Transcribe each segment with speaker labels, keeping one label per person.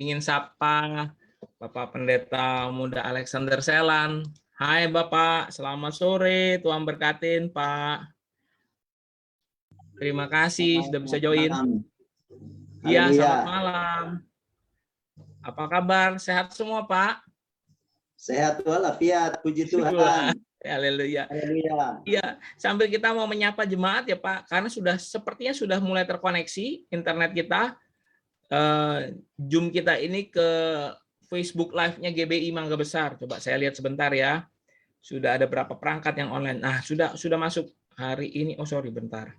Speaker 1: ingin sapa Bapak Pendeta Muda Alexander Selan. Hai Bapak, selamat sore. Tuhan berkatin Pak. Terima kasih sudah bisa join. Iya, selamat malam. Apa kabar? Sehat semua Pak?
Speaker 2: Sehat walafiat, puji Tuhan.
Speaker 1: Haleluya.
Speaker 2: Haleluya.
Speaker 1: Iya, sambil kita mau menyapa jemaat ya Pak, karena sepertinya sudah mulai terkoneksi internet kita. Zoom kita ini ke Facebook Live-nya GBI Mangga Besar. Coba saya lihat sebentar ya. Sudah ada berapa perangkat yang online. Nah, sudah masuk hari ini. Oh, sorry, bentar.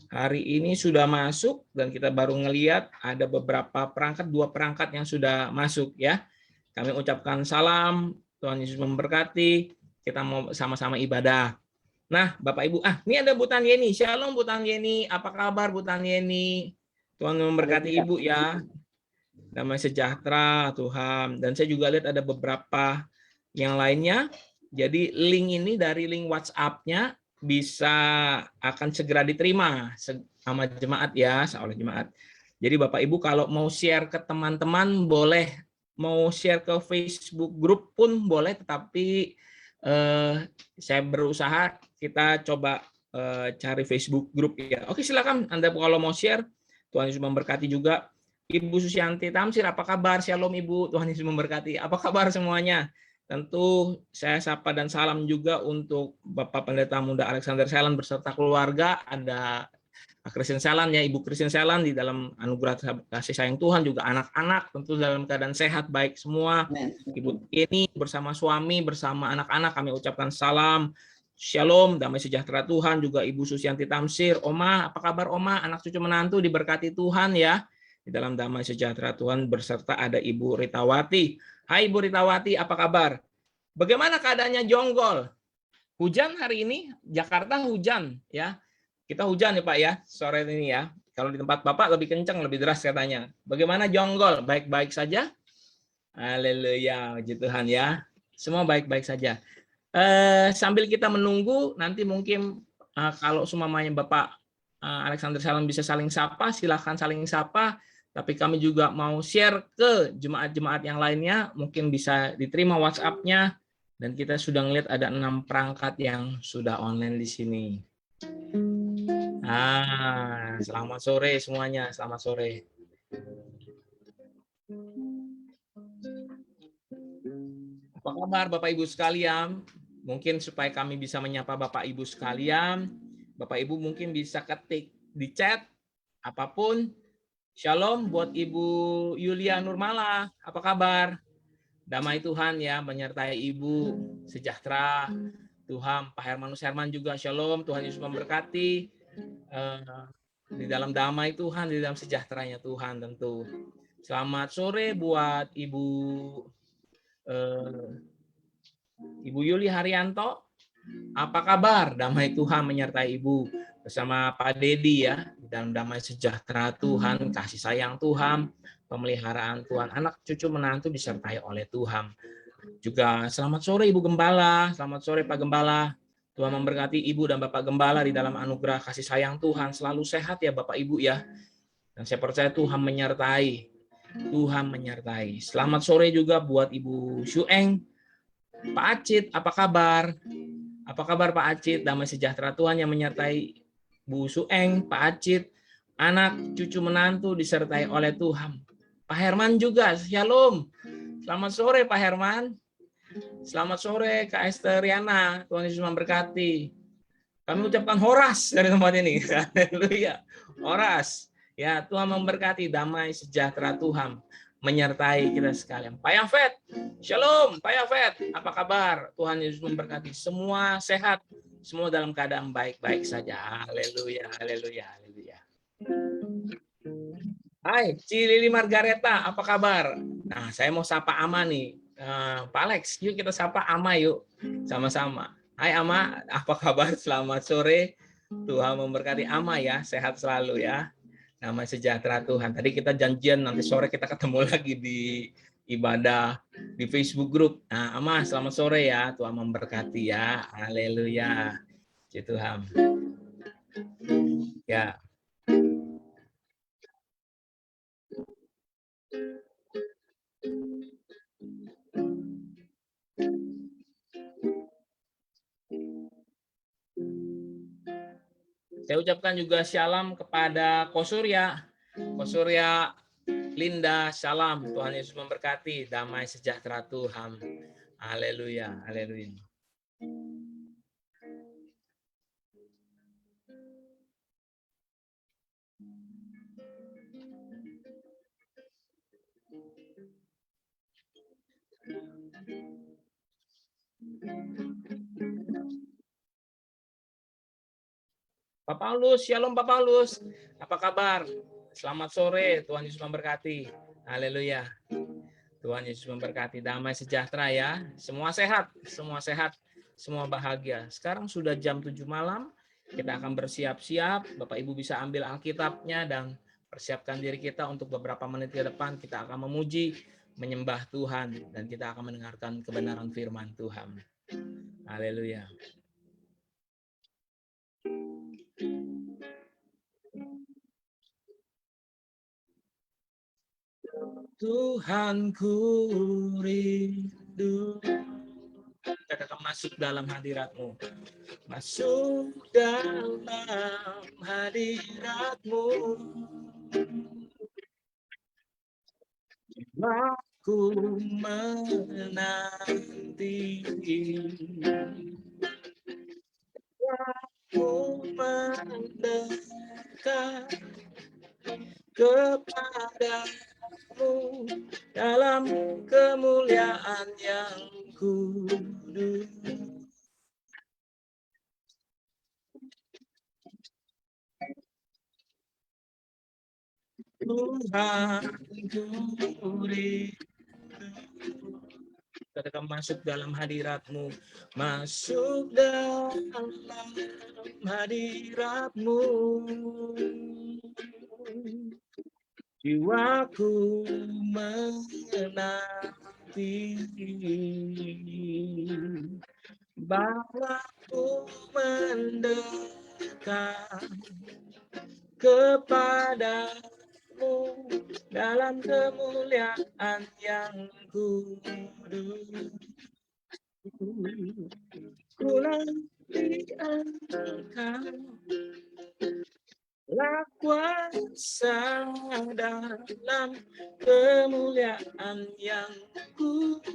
Speaker 1: Hari ini sudah masuk dan kita baru ngelihat ada beberapa perangkat, 2 perangkat yang sudah masuk ya. Kami ucapkan salam, Tuhan Yesus memberkati. Kita mau sama-sama ibadah. Nah, Bapak Ibu, ini ada Bu Tan Yeni. Shalom Bu Tan Yeni. Apa kabar Bu Tan Yeni? Tuhan memberkati Ibu ya. Damai sejahtera Tuhan. Dan saya juga lihat ada beberapa yang lainnya. Jadi link ini dari link WhatsApp-nya bisa akan segera diterima sama jemaat ya, oleh jemaat. Jadi Bapak Ibu kalau mau share ke teman-teman boleh, mau share ke Facebook grup pun boleh, tetapi saya berusaha kita coba cari Facebook grup ya. Oke, silakan Anda kalau mau share. Tuhan Yesus memberkati juga. Ibu Susianti Tamsir, apa kabar? Shalom Ibu, Tuhan Yesus memberkati. Apa kabar semuanya? Tentu saya sapa dan salam juga untuk Bapak Pendeta Muda Alexander Selan beserta keluarga. Ada Christian Selan ya, Ibu Christian Selan di dalam anugerah kasih sayang Tuhan, juga anak-anak tentu dalam keadaan sehat baik semua. Ibu ini bersama suami, bersama anak-anak kami ucapkan salam. Shalom, damai sejahtera Tuhan. Juga Ibu Susianti Tamsir, Oma, apa kabar Oma? Anak cucu menantu diberkati Tuhan ya. Di dalam damai sejahtera Tuhan berserta ada Ibu Ritawati. Hai Ibu Ritawati, apa kabar? Bagaimana keadaannya Jonggol? Hujan hari ini? Jakarta hujan ya. Kita hujan ya Pak ya, sore ini ya. Kalau di tempat Bapak lebih kencang, lebih deras katanya. Bagaimana Jonggol? Baik-baik saja? Haleluya, puji Tuhan ya. Semua baik-baik saja. Sambil kita menunggu, nanti mungkin kalau semuanya Bapak Alexander Salam bisa saling sapa, silahkan saling sapa. Tapi kami juga mau share ke jemaat-jemaat yang lainnya, mungkin bisa diterima WhatsApp-nya. Dan kita sudah melihat ada 6 perangkat yang sudah online di sini. Selamat sore semuanya, selamat sore. Apa kabar Bapak Ibu sekalian? Mungkin supaya kami bisa menyapa Bapak Ibu sekalian, Bapak Ibu mungkin bisa ketik di chat apapun. Shalom buat Ibu Yulia Nurmala, apa kabar? Damai Tuhan ya menyertai Ibu, sejahtera Tuhan. Pak Hermanus Herman juga shalom, Tuhan Yesus memberkati. Di dalam damai Tuhan, di dalam sejahteranya Tuhan tentu. Selamat sore buat Ibu Yuli Haryanto. Apa kabar? Damai Tuhan menyertai Ibu bersama Pak Dedi ya. Dalam damai sejahtera Tuhan, kasih sayang Tuhan, pemeliharaan Tuhan, anak cucu menantu disertai oleh Tuhan. Juga selamat sore Ibu Gembala, selamat sore Pak Gembala. Tuhan memberkati Ibu dan Bapak Gembala di dalam anugerah kasih sayang Tuhan. Selalu sehat ya Bapak Ibu ya. Dan saya percaya Tuhan menyertai. Tuhan menyertai. Selamat sore juga buat Ibu Syueng. Pak Acit, apa kabar? Apa kabar Pak Acit? Damai sejahtera Tuhan yang menyertai Bu Sueng, Pak Acit, anak cucu menantu disertai oleh Tuhan. Pak Herman juga, shalom. Selamat sore Pak Herman. Selamat sore Kak Esteriana. Tuhan Yesus memberkati. Kami ucapkan horas dari tempat ini. Haleluya. Horas. Ya, Tuhan memberkati, damai sejahtera Tuhan menyertai kita sekalian. Pak Yafet, shalom Pak Yafet, apa kabar? Tuhan Yesus memberkati, semua sehat, semua dalam keadaan baik-baik saja. Haleluya, haleluya, haleluya. Hai, Cilili Margareta, apa kabar? Nah, saya mau sapa Ama nih. Pak Alex, yuk kita sapa Ama yuk, sama-sama. Hai Ama, apa kabar? Selamat sore. Tuhan memberkati Ama ya, sehat selalu ya. Damai sejahtera Tuhan. Tadi kita janjian nanti sore kita ketemu lagi di ibadah di Facebook grup. Nah, Ama, selamat sore ya. Tuhan memberkati ya. Haleluya. Puji Tuhan. Ya. Saya ucapkan juga shalom kepada Kosurya. Kosurya Linda, shalom. Tuhan Yesus memberkati. Damai sejahtera Tuhan. Haleluya, haleluya. Pak Paulus, shalom Pak Paulus. Apa kabar? Selamat sore, Tuhan Yesus memberkati. Haleluya. Tuhan Yesus memberkati. Damai sejahtera ya. Semua sehat, semua bahagia. Sekarang sudah jam 7 malam. Kita akan bersiap-siap. Bapak Ibu bisa ambil Alkitabnya dan persiapkan diri kita untuk beberapa menit ke depan. Kita akan memuji, menyembah Tuhan, dan kita akan mendengarkan kebenaran firman Tuhan. Haleluya. Tuhanku rindu. Kita akan masuk dalam hadirat-Mu. Masuk dalam hadirat-Mu. Aku menanti. Aku mendekat kepadamu dalam kemuliaan yang kudus. Tuhanku rindu. Kita akan masuk dalam hadirat-Mu. Masuk dalam hadirat-Mu. Jiwaku menanti. Bawaku mendekat kepadamu dalam kemuliaan yang kudus. Ku nanti Engkau lah kuasa dalam kemuliaan yang kudus.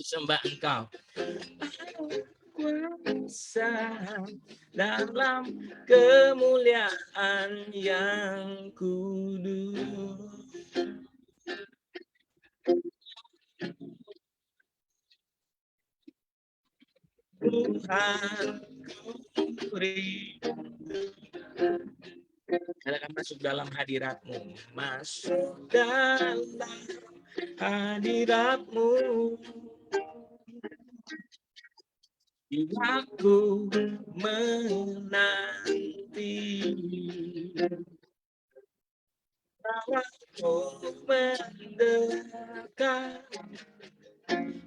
Speaker 1: Sembah Engkau kuasa dalam kemuliaan yang kudus. Tuhanku rindu. Kita akan masuk dalam hadirat-Mu. Masuk dalam hadirat-Mu. Jiwaku menanti. Bawaku mendekat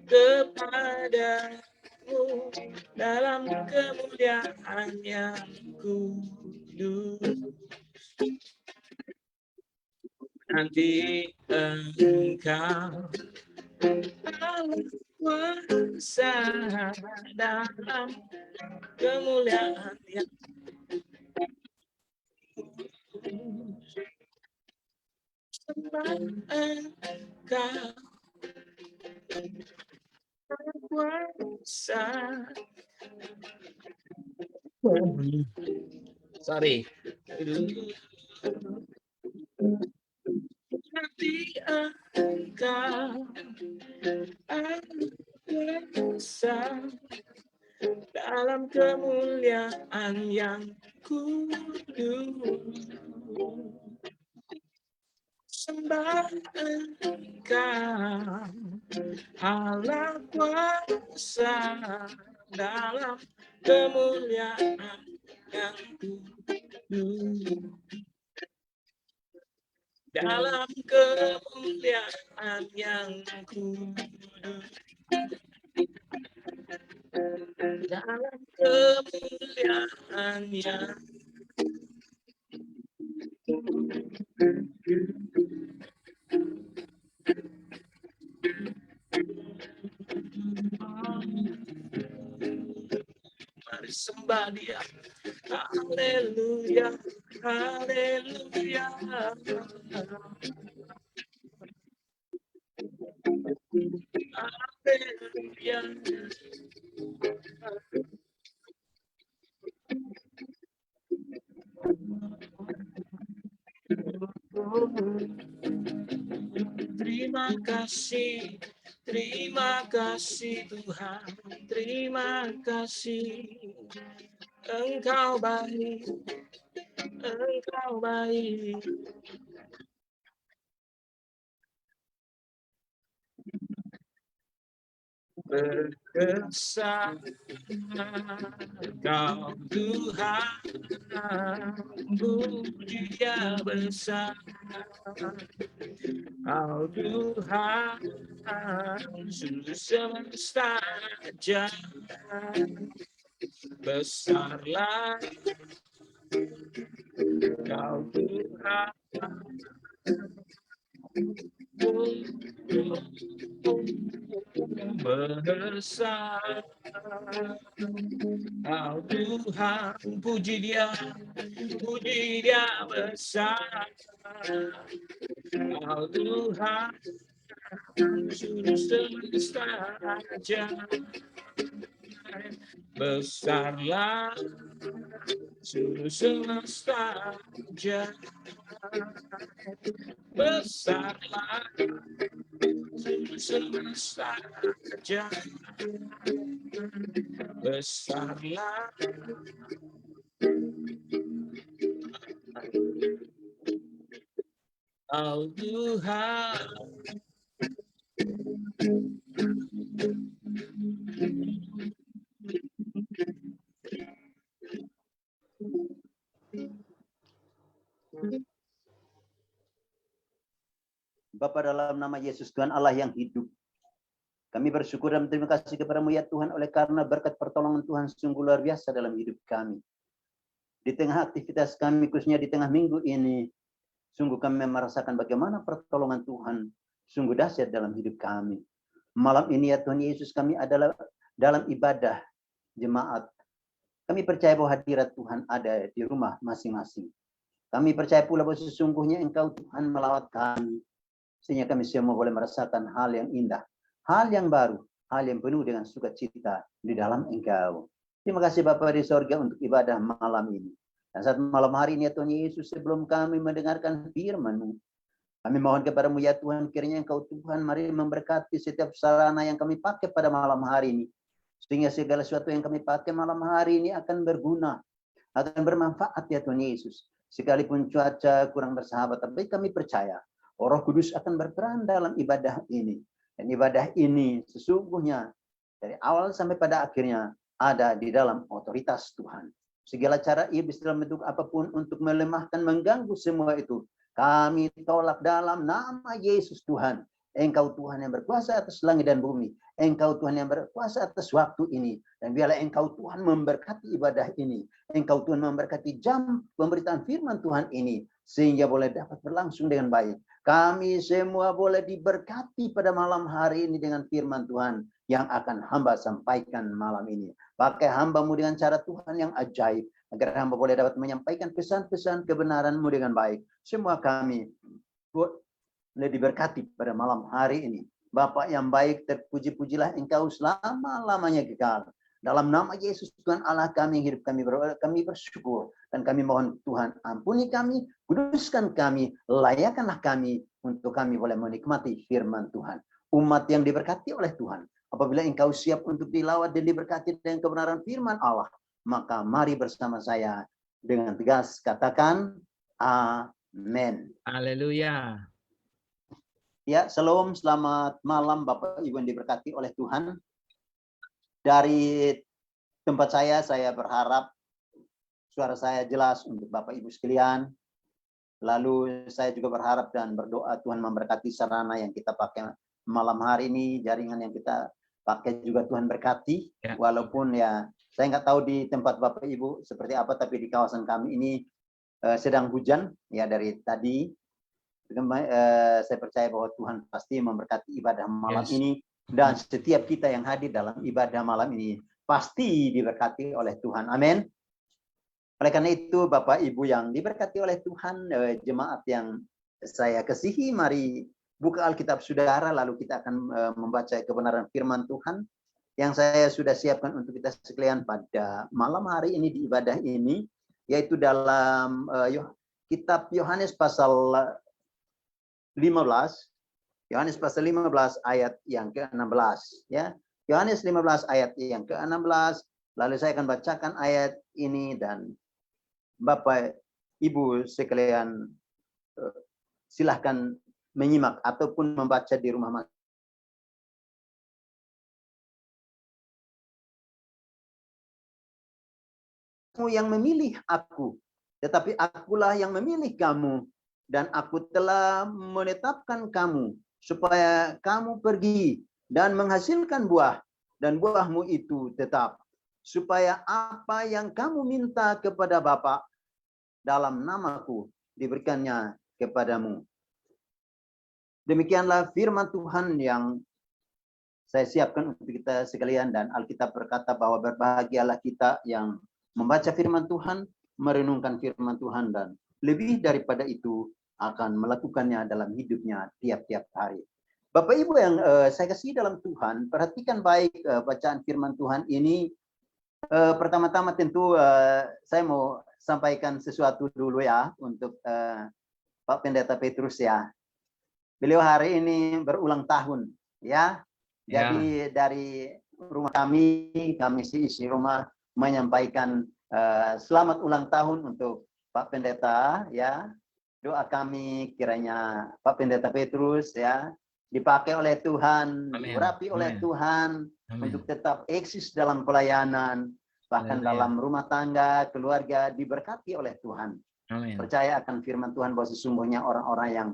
Speaker 1: kepadamu dalam kemuliaan yang kudus. Nanti Engkau Allah kuasa dalam kemuliaan yang kudus. Sembah Engkau kuasa. Sorry. Nanti Engkau kuasa dalam kemuliaan yang kudus. Sembah Engkau Allah kuasa dalam kemuliaan yang kudus. Dalam kemuliaan yang kudus. Dalam kemuliaan yang sembah Dia. Haleluya, haleluya. Haleluya. Terima kasih Tuhan, terima kasih. Engkau baik, Engkau baik. Berkesan Engkau Tuhan, puji Dia besar. Kau Tuhan, seluruh semesta jalan. Besarlah Kau Tuhan, besar Kau Tuhan, puji Dia besar. Kau Tuhan, seluruh semesta jalan. Besarlah seluruh semesta jalan. Besarlah seluruh semesta jalan. Besarlah Kau Tuhan.
Speaker 2: Bapa, dalam nama Yesus Tuhan Allah yang hidup, kami bersyukur dan terima kasih kepada-Mu ya Tuhan, oleh karena berkat pertolongan Tuhan sungguh luar biasa dalam hidup kami. Di tengah aktivitas kami, khususnya di tengah minggu ini, sungguh kami merasakan bagaimana pertolongan Tuhan sungguh dahsyat dalam hidup kami. Malam ini ya Tuhan Yesus, kami adalah dalam ibadah jemaat. Kami percaya bahwa hadirat Tuhan ada di rumah masing-masing. Kami percaya pula bahwa sesungguhnya Engkau Tuhan melawat kami, sehingga kami semua boleh merasakan hal yang indah, hal yang baru, hal yang penuh dengan sukacita di dalam Engkau. Terima kasih Bapa di sorga untuk ibadah malam ini. Dan saat malam hari ini ya Tuhan Yesus, sebelum kami mendengarkan firman-Mu, kami mohon kepada-Mu ya Tuhan, kiranya Engkau Tuhan mari memberkati setiap sarana yang kami pakai pada malam hari ini. Sehingga segala sesuatu yang kami pakai malam hari ini akan berguna, akan bermanfaat ya Tuhan Yesus. Sekalipun cuaca kurang bersahabat, tapi kami percaya Roh Kudus akan berperan dalam ibadah ini. Dan ibadah ini sesungguhnya dari awal sampai pada akhirnya ada di dalam otoritas Tuhan. Segala cara iblis dalam bentuk apapun untuk melemahkan, mengganggu semua itu, kami tolak dalam nama Yesus Tuhan. Engkau Tuhan yang berkuasa atas langit dan bumi. Engkau Tuhan yang berkuasa atas waktu ini. Dan biarlah Engkau Tuhan memberkati ibadah ini. Engkau Tuhan memberkati jam pemberitaan firman Tuhan ini, sehingga boleh dapat berlangsung dengan baik. Kami semua boleh diberkati pada malam hari ini dengan firman Tuhan yang akan hamba sampaikan malam ini. Pakai hamba-Mu dengan cara Tuhan yang ajaib, agar hamba boleh dapat menyampaikan pesan-pesan kebenaran-Mu dengan baik. Semua kami boleh diberkati pada malam hari ini. Bapa yang baik, terpuji-pujilah Engkau selama-lamanya kekal. Dalam nama Yesus Tuhan Allah kami yang hidup, kami bersyukur. Dan kami mohon Tuhan ampuni kami, kuduskan kami, layakkanlah kami untuk kami boleh menikmati firman Tuhan. Umat yang diberkati oleh Tuhan, apabila Engkau siap untuk dilawat dan diberkati dengan kebenaran firman Allah, maka mari bersama saya dengan tegas katakan amin.
Speaker 1: Haleluya.
Speaker 2: Ya, shalom, selamat malam Bapak Ibu yang diberkati oleh Tuhan. Dari tempat saya berharap suara saya jelas untuk Bapak Ibu sekalian. Lalu saya juga berharap dan berdoa Tuhan memberkati sarana yang kita pakai malam hari ini, jaringan yang kita pakai juga Tuhan berkati. Ya. Walaupun ya saya nggak tahu di tempat Bapak Ibu seperti apa, tapi di kawasan kami ini sedang hujan ya dari tadi. Saya percaya bahwa Tuhan pasti memberkati ibadah malam ini. Dan setiap kita yang hadir dalam ibadah malam ini pasti diberkati oleh Tuhan. Amin. Oleh karena itu, Bapak Ibu yang diberkati oleh Tuhan, jemaat yang saya kasihi, mari buka Alkitab saudara, lalu kita akan membaca kebenaran firman Tuhan yang saya sudah siapkan untuk kita sekalian pada malam hari ini di ibadah ini, yaitu dalam kitab Yohanes pasal 15, Yohanes pasal 15 ayat yang ke-16, ya. Yohanes 15 ayat yang ke-16, lalu saya akan bacakan ayat ini dan Bapak Ibu sekalian silahkan menyimak ataupun membaca di rumah masing-masing. Kamu yang memilih aku, tetapi akulah yang memilih kamu, dan aku telah menetapkan kamu supaya kamu pergi dan menghasilkan buah, dan buahmu itu tetap, supaya apa yang kamu minta kepada Bapa dalam namaku diberikannya kepadamu. Demikianlah firman Tuhan yang saya siapkan untuk kita sekalian, dan Alkitab berkata bahwa berbahagialah kita yang membaca firman Tuhan, merenungkan firman Tuhan, dan lebih daripada itu akan melakukannya dalam hidupnya tiap-tiap hari. Bapak Ibu yang saya kasih dalam Tuhan, perhatikan baik bacaan firman Tuhan ini. Pertama-tama tentu saya mau sampaikan sesuatu dulu ya untuk Pak Pendeta Petrus ya. Beliau hari ini berulang tahun ya. Jadi dari rumah kami isi rumah menyampaikan selamat ulang tahun untuk Pak Pendeta ya. Doa kami kiranya Pak Pendeta Petrus ya dipakai oleh Tuhan, diurapi oleh Tuhan untuk tetap eksis dalam pelayanan, bahkan dalam rumah tangga, keluarga diberkati oleh Tuhan. Percaya akan firman Tuhan bahwa sesungguhnya orang-orang yang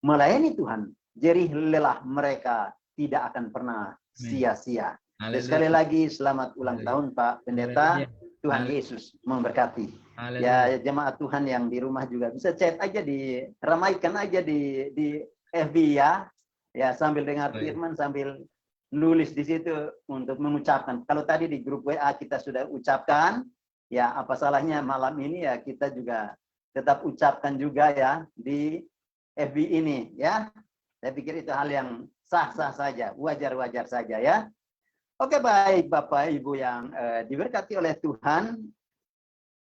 Speaker 2: melayani Tuhan, jerih lelah mereka tidak akan pernah sia-sia. Sekali lagi selamat ulang tahun Pak Pendeta. Tuhan Yesus memberkati. Ya jemaat Tuhan yang di rumah juga bisa chat aja, diramaikan aja di FB ya. Ya sambil dengar firman, sambil nulis di situ untuk mengucapkan. Kalau tadi di grup WA kita sudah ucapkan, ya apa salahnya malam ini ya kita juga tetap ucapkan juga ya di FB ini ya. Saya pikir itu hal yang sah-sah saja, wajar-wajar saja ya. Oke, baik Bapak Ibu yang diberkati oleh Tuhan.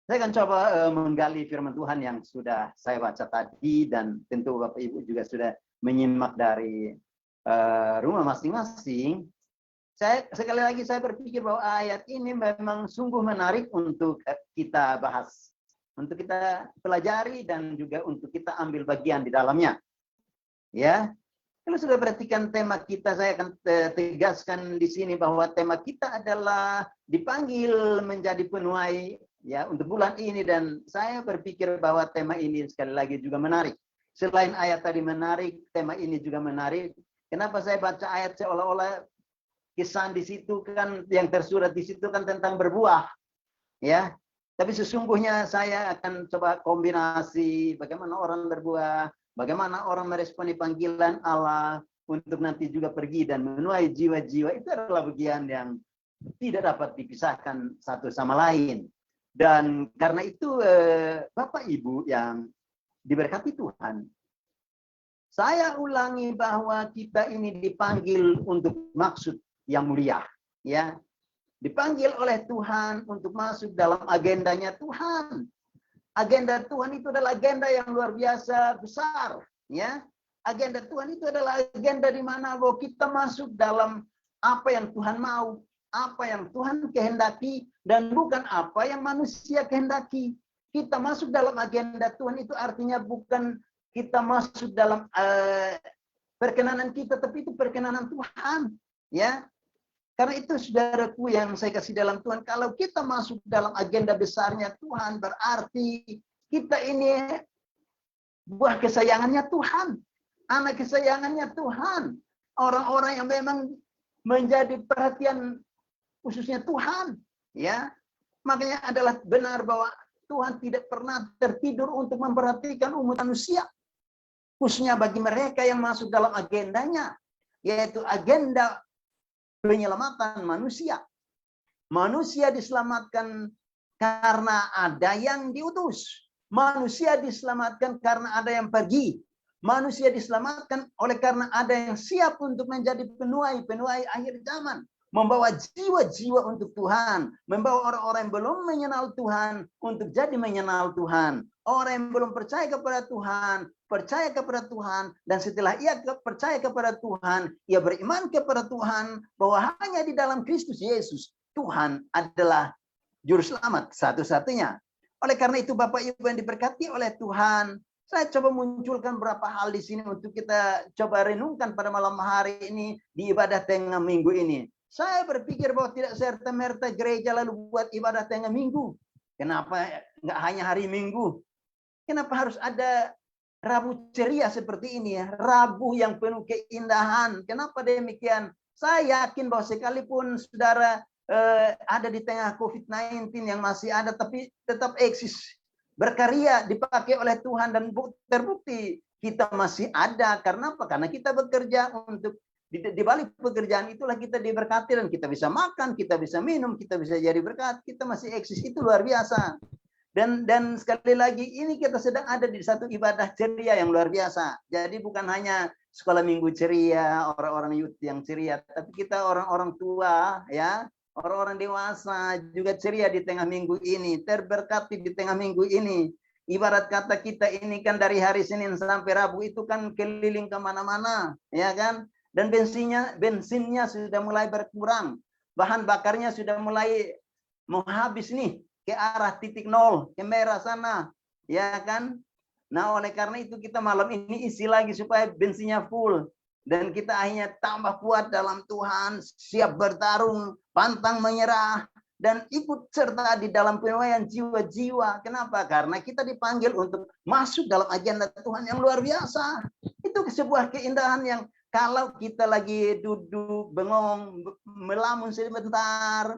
Speaker 2: Saya akan coba menggali firman Tuhan yang sudah saya baca tadi, dan tentu Bapak Ibu juga sudah menyimak dari rumah masing-masing. Sekali lagi saya berpikir bahwa ayat ini memang sungguh menarik untuk kita bahas, untuk kita pelajari, dan juga untuk kita ambil bagian di dalamnya. Ya. Kalau sudah perhatikan tema kita, saya akan tegaskan di sini bahwa tema kita adalah dipanggil menjadi penuai ya untuk bulan ini, dan saya berpikir bahwa tema ini sekali lagi juga menarik. Selain ayat tadi menarik, tema ini juga menarik. Kenapa saya baca ayat seolah-olah kisah di situ kan, yang tersurat di situ kan tentang berbuah, ya. Tapi sesungguhnya saya akan coba kombinasi bagaimana orang berbuah, bagaimana orang meresponi panggilan Allah untuk nanti juga pergi dan menuai jiwa-jiwa. Itu adalah bagian yang tidak dapat dipisahkan satu sama lain. Dan karena itu Bapak Ibu yang diberkati Tuhan, saya ulangi bahwa kita ini dipanggil untuk maksud yang mulia, ya. Dipanggil oleh Tuhan untuk masuk dalam agendanya Tuhan. Agenda Tuhan itu adalah agenda yang luar biasa besar, ya. Agenda Tuhan itu adalah agenda di mana bahwa kita masuk dalam apa yang Tuhan mau, apa yang Tuhan kehendaki, dan bukan apa yang manusia kehendaki. Kita masuk dalam agenda Tuhan itu artinya bukan kita masuk dalam perkenanan kita, tapi itu perkenanan Tuhan, ya. Karena itu saudaraku yang saya kasih dalam Tuhan, kalau kita masuk dalam agenda besarnya Tuhan, berarti kita ini buah kesayangannya Tuhan, anak kesayangannya Tuhan, orang-orang yang memang menjadi perhatian khususnya Tuhan, ya. Makanya adalah benar bahwa Tuhan tidak pernah tertidur untuk memperhatikan umat manusia, khususnya bagi mereka yang masuk dalam agendanya, yaitu agenda penyelamatan manusia. Manusia diselamatkan karena ada yang diutus. Manusia diselamatkan karena ada yang pergi. Manusia diselamatkan oleh karena ada yang siap untuk menjadi penuai akhir zaman. Membawa jiwa-jiwa untuk Tuhan. Membawa orang-orang yang belum mengenal Tuhan untuk jadi mengenal Tuhan. Orang yang belum percaya kepada Tuhan, percaya kepada Tuhan. Dan setelah ia percaya kepada Tuhan, ia beriman kepada Tuhan bahwa hanya di dalam Kristus Yesus Tuhan adalah juru selamat satu-satunya. Oleh karena itu Bapak Ibu yang diberkati oleh Tuhan, saya coba munculkan beberapa hal di sini untuk kita coba renungkan pada malam hari ini di ibadah tengah minggu ini. Saya berpikir bahwa tidak serta-merta gereja lalu buat ibadah tengah minggu. Kenapa nggak hanya hari Minggu? Kenapa harus ada Rabu ceria seperti ini ya? Rabu yang penuh keindahan. Kenapa demikian? Saya yakin bahwa sekalipun saudara ada di tengah COVID-19 yang masih ada, tapi tetap eksis, berkarya, dipakai oleh Tuhan, dan terbukti kita masih ada. Karena apa? Karena kita bekerja untuk di balik pekerjaan itulah kita diberkati, dan kita bisa makan, kita bisa minum, kita bisa jadi berkat, kita masih eksis. Itu luar biasa. Dan sekali lagi ini kita sedang ada di satu ibadah ceria yang luar biasa. Jadi bukan hanya sekolah minggu ceria, orang-orang youth yang ceria, tapi kita orang-orang tua ya, orang-orang dewasa juga ceria di tengah minggu ini, terberkati di tengah minggu ini. Ibarat kata kita ini kan dari hari Senin sampai Rabu itu kan keliling kemana-mana, ya kan? Dan bensinnya sudah mulai berkurang, bahan bakarnya sudah mulai mau habis nih, ke arah titik nol, ke merah sana, ya kan? Nah, oleh karena itu kita malam ini isi lagi supaya bensinnya full. Dan kita akhirnya tambah kuat dalam Tuhan, siap bertarung, pantang menyerah, dan ikut serta di dalam penuaian jiwa-jiwa. Kenapa? Karena kita dipanggil untuk masuk dalam agenda Tuhan yang luar biasa. Itu sebuah keindahan yang kalau kita lagi duduk, bengong, melamun sebentar,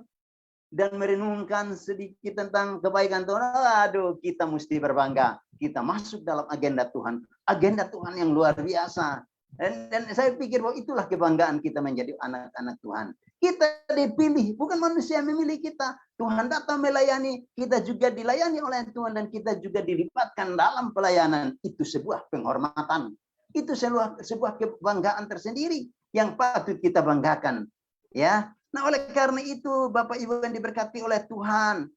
Speaker 2: dan merenungkan sedikit tentang kebaikan Tuhan, aduh, kita mesti berbangga. Kita masuk dalam agenda Tuhan yang luar biasa. Dan saya pikir bahwa itulah kebanggaan kita menjadi anak-anak Tuhan. Kita dipilih, bukan manusia yang memilih kita. Tuhan datang melayani, kita juga dilayani oleh Tuhan, dan kita juga dilibatkan dalam pelayanan. Itu sebuah penghormatan. Itu sebuah kebanggaan tersendiri yang patut kita banggakan. Ya. Nah, oleh karena itu Bapak Ibu yang diberkati oleh Tuhan,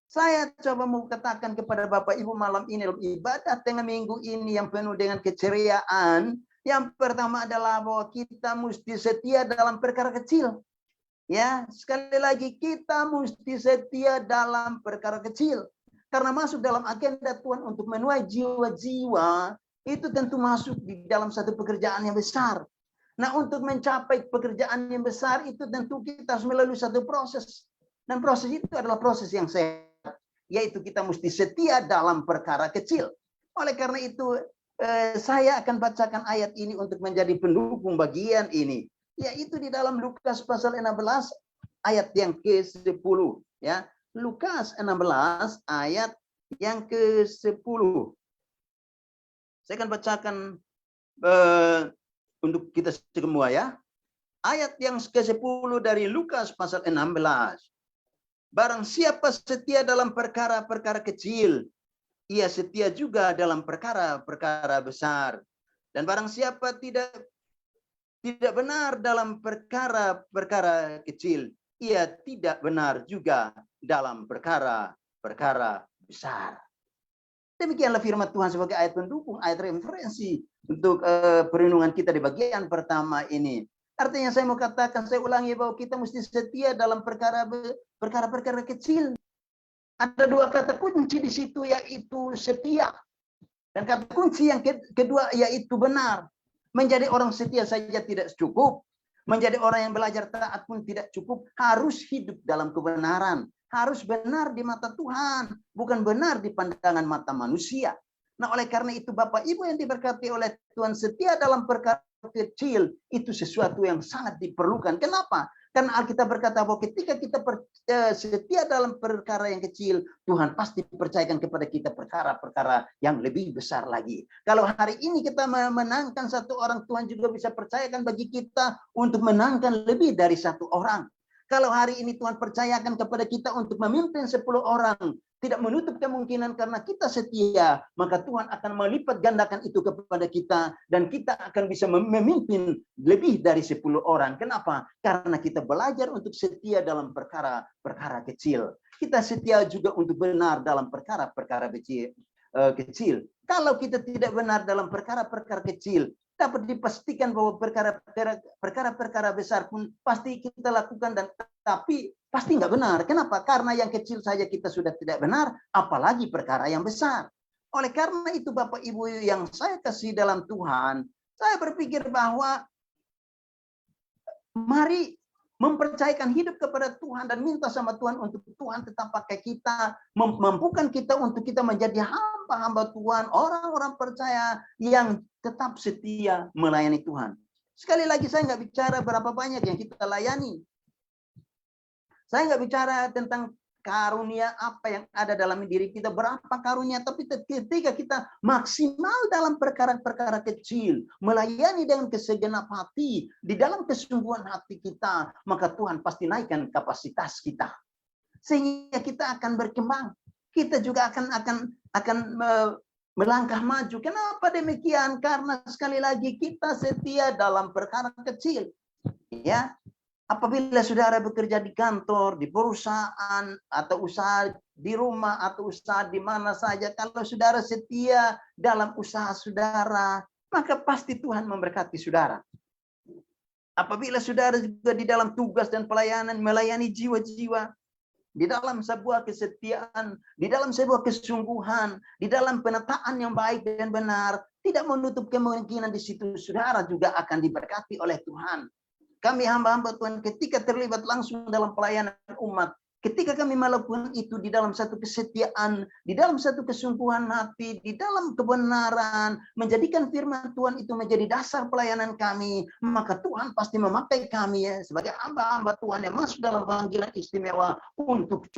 Speaker 2: saya coba mau katakan kepada Bapak Ibu malam ini, ibadah tengah minggu ini yang penuh dengan keceriaan. Yang pertama adalah bahwa kita mesti setia dalam perkara kecil. Ya, sekali lagi kita mesti setia dalam perkara kecil. Karena masuk dalam agenda Tuhan untuk menuai jiwa-jiwa, itu tentu masuk di dalam satu pekerjaan yang besar. Nah, untuk mencapai pekerjaan yang besar itu tentu kita harus melalui satu proses. Dan proses itu adalah proses yang sehat, yaitu kita mesti setia dalam perkara kecil. Oleh karena itu, saya akan bacakan ayat ini untuk menjadi pendukung bagian ini, yaitu di dalam Lukas pasal 16 ayat yang ke-10 ya. Lukas 16 ayat yang ke-10. Saya akan bacakan untuk kita semua ya. Ayat yang ke-10 dari Lukas pasal 16. Barang siapa setia dalam perkara-perkara kecil, ia setia juga dalam perkara-perkara besar. Dan barang siapa tidak benar dalam perkara-perkara kecil, ia tidak benar juga dalam perkara-perkara besar. Demikianlah firman Tuhan sebagai ayat pendukung, ayat referensi untuk perenungan kita di bagian pertama ini. Artinya saya mau katakan, saya ulangi bahwa kita mesti setia dalam perkara-perkara kecil. Ada dua kata kunci di situ, yaitu setia. Dan kata kunci yang kedua yaitu benar. Menjadi orang setia saja tidak cukup. Menjadi orang yang belajar taat pun tidak cukup. Harus hidup dalam kebenaran. Harus benar di mata Tuhan. Bukan benar di pandangan mata manusia. Nah, oleh karena itu Bapak Ibu yang diberkati oleh Tuhan, setia dalam perkara kecil itu sesuatu yang sangat diperlukan. Kenapa? Karena Alkitab berkata bahwa ketika kita setia dalam perkara yang kecil, Tuhan pasti percayakan kepada kita perkara-perkara yang lebih besar lagi. Kalau hari ini kita menangkan satu orang, Tuhan juga bisa percayakan bagi kita untuk menangkan lebih dari satu orang. Kalau hari ini Tuhan percayakan kepada kita untuk memimpin 10 orang, tidak menutup kemungkinan karena kita setia, maka Tuhan akan melipat gandakan itu kepada kita dan kita akan bisa memimpin lebih dari 10 orang. Kenapa? Karena kita belajar untuk setia dalam perkara-perkara kecil. Kita setia juga untuk benar dalam perkara-perkara kecil. Kalau kita tidak benar dalam perkara-perkara kecil, dapat dipastikan bahwa perkara-perkara besar pun pasti kita lakukan, dan tapi pasti nggak benar. Kenapa? Karena yang kecil saja kita sudah tidak benar, apalagi perkara yang besar. Oleh karena itu, Bapak Ibu yang saya kasih dalam Tuhan, saya berpikir bahwa mari mempercayakan hidup kepada Tuhan dan minta sama Tuhan untuk Tuhan tetap pakai kita, mampukan kita untuk kita menjadi hamba-hamba Tuhan, orang-orang percaya yang tetap setia melayani Tuhan. Sekali lagi, saya nggak bicara berapa banyak yang kita layani. Saya nggak bicara tentang karunia apa yang ada dalam diri kita, berapa karunia, tapi ketika kita maksimal dalam perkara-perkara kecil, melayani dengan kesegenap hati, di dalam kesungguhan hati kita, maka Tuhan pasti naikkan kapasitas kita. Sehingga kita akan berkembang. Kita juga akan melangkah maju. Kenapa demikian? Karena sekali lagi kita setia dalam perkara kecil. Ya. Apabila saudara bekerja di kantor, di perusahaan, atau usaha di rumah, atau usaha di mana saja, kalau saudara setia dalam usaha saudara, maka pasti Tuhan memberkati saudara. Apabila saudara juga di dalam tugas dan pelayanan, melayani jiwa-jiwa, di dalam sebuah kesetiaan, di dalam sebuah kesungguhan, di dalam penataan yang baik dan benar, tidak menutup kemungkinan di situ saudara juga akan diberkati oleh Tuhan. Kami hamba-hamba Tuhan ketika terlibat langsung dalam pelayanan umat, ketika kami melakukan itu di dalam satu kesetiaan, di dalam satu kesungguhan hati, di dalam kebenaran, menjadikan firman Tuhan itu menjadi dasar pelayanan kami, maka Tuhan pasti memakai kami ya sebagai hamba-hamba Tuhan yang masuk dalam panggilan istimewa untuk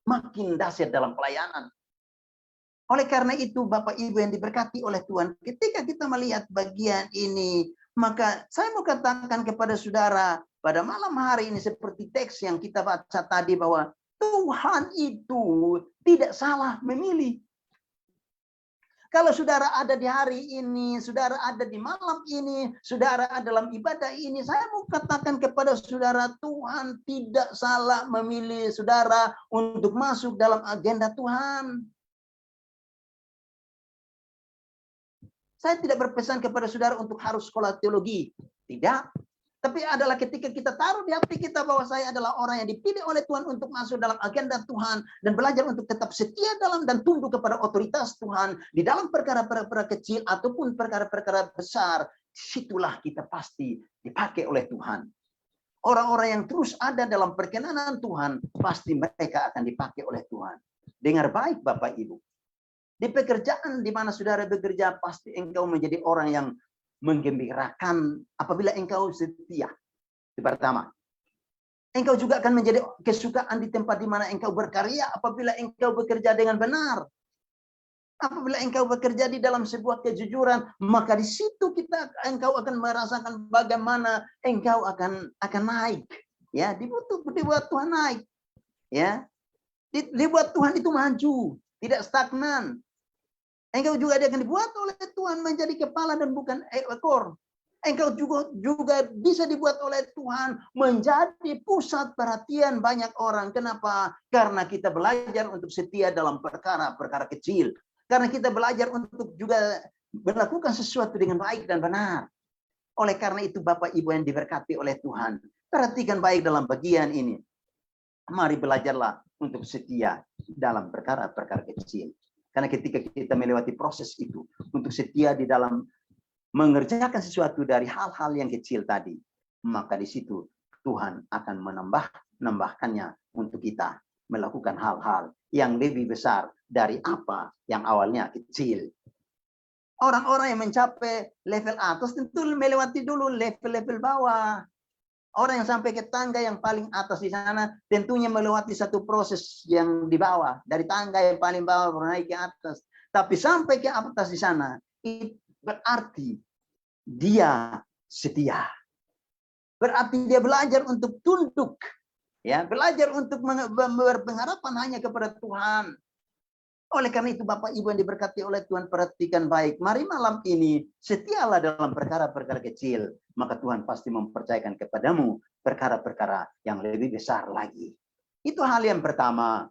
Speaker 2: makin dahsyat dalam pelayanan. Oleh karena itu, Bapak Ibu yang diberkati oleh Tuhan, ketika kita melihat bagian ini, maka saya mau katakan kepada saudara pada malam hari ini seperti teks yang kita baca tadi, bahwa Tuhan itu tidak salah memilih. Kalau saudara ada di hari ini, saudara ada di malam ini, saudara ada dalam ibadah ini, saya mau katakan kepada saudara, Tuhan tidak salah memilih saudara untuk masuk dalam agenda Tuhan. Saya tidak berpesan kepada saudara untuk harus sekolah teologi. Tidak. Tapi adalah ketika kita taruh di hati kita bahwa saya adalah orang yang dipilih oleh Tuhan untuk masuk dalam agenda Tuhan dan belajar untuk tetap setia dalam dan tunduk kepada otoritas Tuhan di dalam perkara-perkara kecil ataupun perkara-perkara besar, situlah kita pasti dipakai oleh Tuhan. Orang-orang yang terus ada dalam perkenanan Tuhan, pasti mereka akan dipakai oleh Tuhan. Dengar baik Bapak Ibu. Di pekerjaan di mana saudara bekerja, pasti engkau menjadi orang yang menggembirakan apabila engkau setia. Itu pertama. Engkau juga akan menjadi kesukaan di tempat di mana engkau berkarya apabila engkau bekerja dengan benar. Apabila engkau bekerja di dalam sebuah kejujuran, maka di situ engkau akan merasakan bagaimana engkau akan naik. Ya, dibuat Tuhan naik. Ya, dibuat Tuhan itu maju, tidak stagnan. Engkau juga akan dibuat oleh Tuhan menjadi kepala dan bukan ekor. Engkau juga bisa dibuat oleh Tuhan menjadi pusat perhatian banyak orang. Kenapa? Karena kita belajar untuk setia dalam perkara-perkara kecil. Karena kita belajar untuk juga melakukan sesuatu dengan baik dan benar. Oleh karena itu, Bapak Ibu yang diberkati oleh Tuhan, perhatikan baik dalam bagian ini. Mari belajarlah untuk setia dalam perkara-perkara kecil. Karena ketika kita melewati proses itu, untuk setia di dalam mengerjakan sesuatu dari hal-hal yang kecil tadi, maka di situ Tuhan akan menambahkannya untuk kita melakukan hal-hal yang lebih besar dari apa yang awalnya kecil. Orang-orang yang mencapai level atas tentu melewati dulu level-level bawah. Orang yang sampai ke tangga yang paling atas di sana tentunya melewati satu proses yang di bawah. Dari tangga yang paling bawah naik ke atas. Tapi sampai ke atas di sana, itu berarti dia setia. Berarti dia belajar untuk tunduk Ya, belajar untuk berpengharapan hanya kepada Tuhan. Oleh karena itu Bapak Ibu yang diberkati oleh Tuhan, perhatikan baik. Mari malam ini setialah dalam perkara-perkara kecil, maka Tuhan pasti mempercayakan kepadamu perkara-perkara yang lebih besar lagi. Itu hal yang pertama.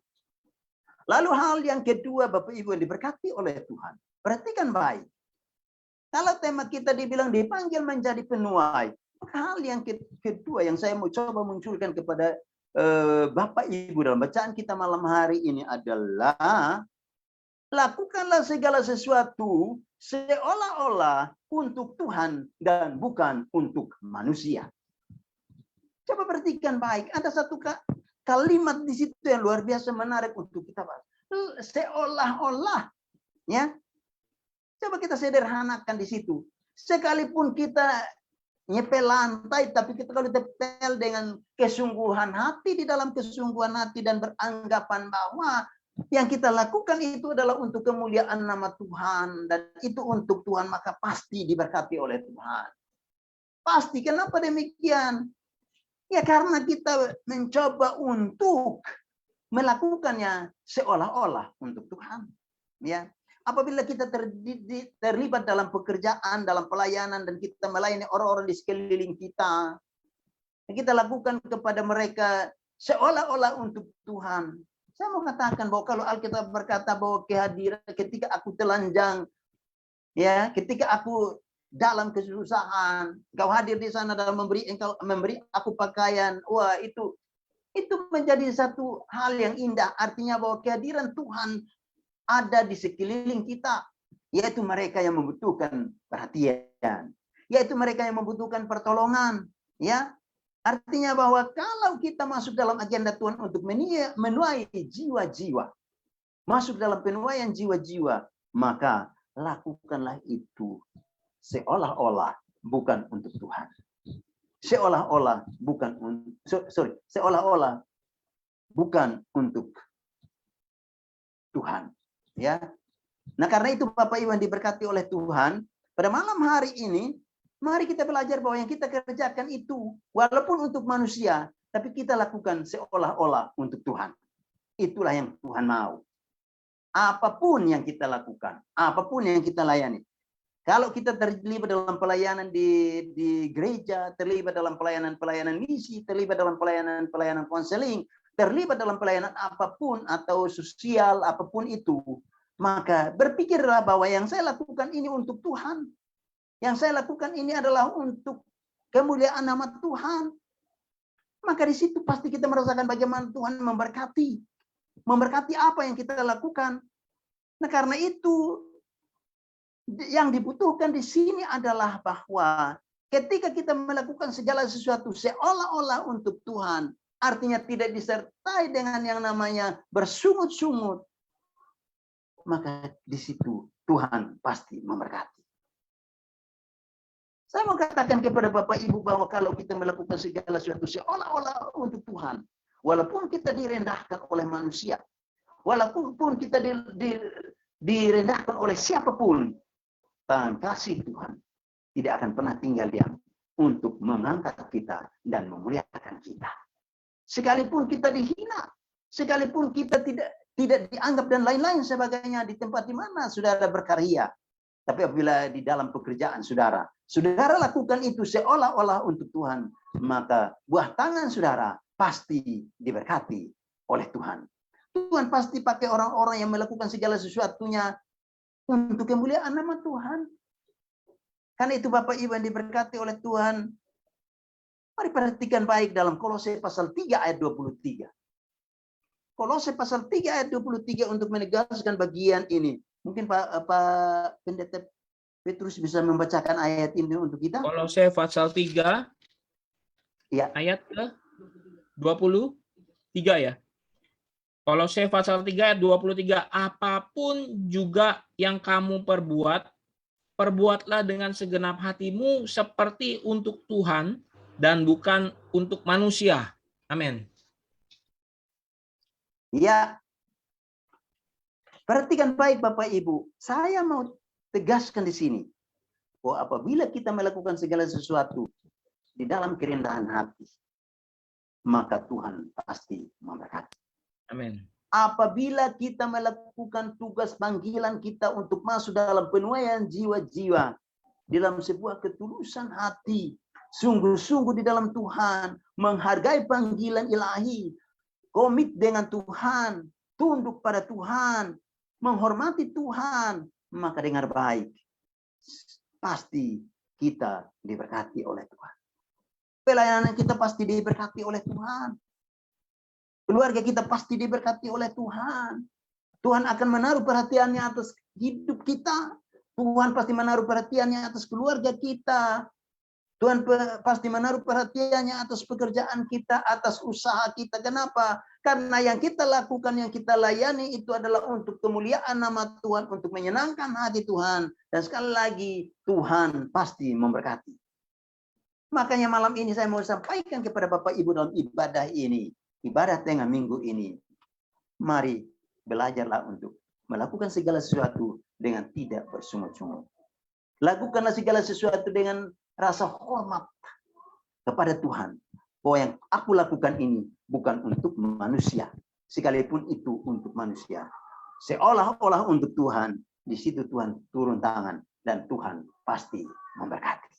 Speaker 2: Lalu hal yang kedua Bapak Ibu yang diberkati oleh Tuhan. Perhatikan baik. Kalau tema kita dibilang dipanggil menjadi penuai, maka hal yang kedua yang saya mau coba munculkan kepada Bapak Ibu dalam bacaan kita malam hari ini adalah lakukanlah segala sesuatu seolah-olah untuk Tuhan dan bukan untuk manusia. Coba perhatikan baik, ada satu kalimat di situ yang luar biasa menarik untuk kita bahas. Seolah-olah, ya. Coba kita sederhanakan di situ. Sekalipun kita nyepel lantai, tapi kita kalau tempel dengan kesungguhan hati, di dalam kesungguhan hati dan beranggapan bahwa yang kita lakukan itu adalah untuk kemuliaan nama Tuhan dan itu untuk Tuhan, maka pasti diberkati oleh Tuhan. Pasti. Kenapa demikian? Ya karena kita mencoba untuk melakukannya seolah-olah untuk Tuhan. Ya. Apabila kita terlibat dalam pekerjaan, dalam pelayanan, dan kita melayani orang-orang di sekeliling kita, kita lakukan kepada mereka seolah-olah untuk Tuhan. Saya mau katakan bahwa kalau Alkitab berkata bahwa kehadiran ketika aku telanjang, ya, ketika aku dalam kesusahan, kau hadir di sana dalam memberi aku pakaian, wah itu menjadi satu hal yang indah. Artinya bahwa kehadiran Tuhan ada di sekeliling kita, yaitu mereka yang membutuhkan perhatian, yaitu mereka yang membutuhkan pertolongan, ya. Artinya bahwa kalau kita masuk dalam agenda Tuhan untuk menuai jiwa-jiwa, masuk dalam penuaian jiwa-jiwa, maka lakukanlah itu seolah-olah bukan untuk Tuhan. Seolah-olah seolah-olah bukan untuk Tuhan. Ya. Nah, karena itu Bapak Ibu yang diberkati oleh Tuhan, pada malam hari ini mari kita belajar bahwa yang kita kerjakan itu walaupun untuk manusia, tapi kita lakukan seolah-olah untuk Tuhan. Itulah yang Tuhan mau. Apapun yang kita lakukan, apapun yang kita layani. Kalau kita terlibat dalam pelayanan di gereja, terlibat dalam pelayanan misi, terlibat dalam pelayanan konseling, terlibat dalam pelayanan apapun atau sosial apapun itu, maka berpikirlah bahwa yang saya lakukan ini untuk Tuhan. Yang saya lakukan ini adalah untuk kemuliaan nama Tuhan. Maka di situ pasti kita merasakan bagaimana Tuhan memberkati. Memberkati apa yang kita lakukan. Nah, karena itu yang dibutuhkan di sini adalah bahwa ketika kita melakukan segala sesuatu seolah-olah untuk Tuhan, artinya tidak disertai dengan yang namanya bersungut-sungut, maka di situ Tuhan pasti memberkati. Saya mau katakan kepada Bapak Ibu bahwa kalau kita melakukan segala sesuatu seolah-olah untuk Tuhan, walaupun kita direndahkan oleh manusia, walaupun kita direndahkan oleh siapapun, tangan kasih Tuhan tidak akan pernah tinggal diam untuk mengangkat kita dan memuliakan kita. Sekalipun kita dihina, sekalipun kita tidak dianggap dan lain-lain sebagainya di tempat di mana saudara berkarya. Tapi apabila di dalam pekerjaan saudara lakukan itu seolah-olah untuk Tuhan, maka buah tangan saudara pasti diberkati oleh Tuhan. Tuhan pasti pakai orang-orang yang melakukan segala sesuatunya untuk kemuliaan nama Tuhan. Karena itu Bapak Ibu yang diberkati oleh Tuhan, mari perhatikan baik dalam Kolose pasal 3 ayat 23. Kolose pasal 3 ayat 23 untuk menegaskan bagian ini. Mungkin Pak Pendeta Petrus bisa membacakan ayat ini untuk kita.
Speaker 1: Kolose pasal 3
Speaker 2: ya.
Speaker 1: Ayat ke 23 ya. Kolose pasal 3 ayat 23, apapun juga yang kamu perbuatlah dengan segenap hatimu seperti untuk Tuhan dan bukan untuk manusia. Amin.
Speaker 2: Ya. Perhatikan baik Bapak Ibu. Saya mau tegaskan di sini bahwa apabila kita melakukan segala sesuatu di dalam kerendahan hati, maka Tuhan pasti memberkati.
Speaker 1: Amin.
Speaker 2: Apabila kita melakukan tugas panggilan kita untuk masuk dalam penuaian jiwa-jiwa, dalam sebuah ketulusan hati, sungguh-sungguh di dalam Tuhan, menghargai panggilan ilahi, komit dengan Tuhan, tunduk pada Tuhan, menghormati Tuhan, maka dengar baik, pasti kita diberkati oleh Tuhan. Pelayanan kita pasti diberkati oleh Tuhan. Keluarga kita pasti diberkati oleh Tuhan. Tuhan akan menaruh perhatiannya atas hidup kita. Tuhan pasti menaruh perhatiannya atas keluarga kita. Tuhan pasti menaruh perhatiannya atas pekerjaan kita, atas usaha kita. Kenapa? Karena yang kita lakukan, yang kita layani itu adalah untuk kemuliaan nama Tuhan, untuk menyenangkan hati Tuhan. Dan sekali lagi, Tuhan pasti memberkati. Makanya malam ini saya mau sampaikan kepada Bapak Ibu dalam ibadah ini. Ibadah tengah minggu ini. Mari belajarlah untuk melakukan segala sesuatu dengan tidak bersungut-sungut. Lakukanlah segala sesuatu dengan rasa hormat kepada Tuhan. Bahwa yang aku lakukan ini bukan untuk manusia. Sekalipun itu untuk manusia. Seolah-olah untuk Tuhan. Di situ Tuhan turun tangan. Dan Tuhan pasti memberkati.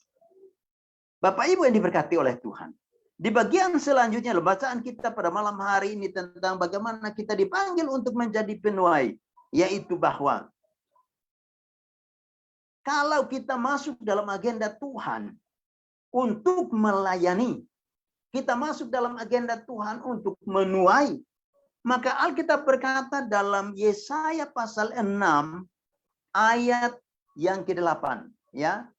Speaker 2: Bapak Ibu yang diberkati oleh Tuhan. Di bagian selanjutnya, bacaan kita pada malam hari ini tentang bagaimana kita dipanggil untuk menjadi penuai. Yaitu bahwa kalau kita masuk dalam agenda Tuhan untuk melayani, kita masuk dalam agenda Tuhan untuk menuai, maka Alkitab berkata dalam Yesaya pasal 6 ayat yang ke-8, ya.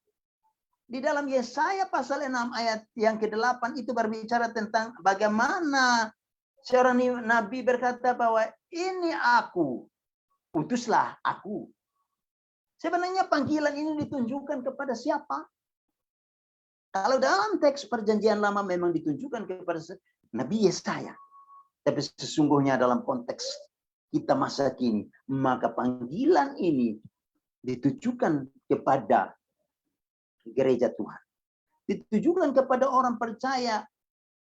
Speaker 2: Di dalam Yesaya pasal 6 ayat yang ke-8 itu berbicara tentang bagaimana seorang nabi berkata bahwa ini aku, utuslah aku. Sebenarnya panggilan ini ditunjukkan kepada siapa? Kalau dalam teks perjanjian lama memang ditunjukkan kepada Nabi Yesaya. Tapi sesungguhnya dalam konteks kita masa kini, maka panggilan ini ditujukan kepada gereja Tuhan. Ditujukan kepada orang percaya.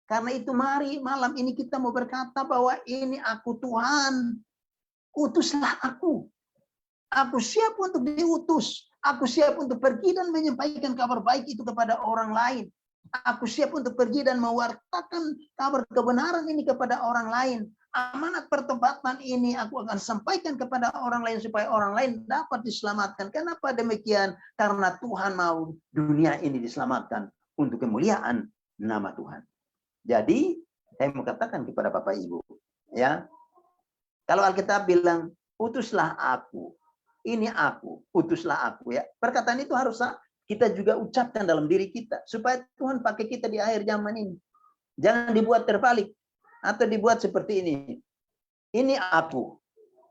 Speaker 2: Karena itu mari malam ini kita mau berkata bahwa ini aku Tuhan. Utuslah aku. Aku siap untuk diutus. Aku siap untuk pergi dan menyampaikan kabar baik itu kepada orang lain. Aku siap untuk pergi dan mewartakan kabar kebenaran ini kepada orang lain. Amanat pertobatan ini aku akan sampaikan kepada orang lain supaya orang lain dapat diselamatkan. Kenapa demikian? Karena Tuhan mau dunia ini diselamatkan untuk kemuliaan nama Tuhan. Jadi saya mau katakan kepada Bapak Ibu, ya, kalau Alkitab bilang utuslah aku, ini aku, utuslah aku, ya. Perkataan itu harus kita juga ucapkan dalam diri kita supaya Tuhan pakai kita di akhir zaman ini. Jangan dibuat terbalik. Atau dibuat seperti ini. Ini aku,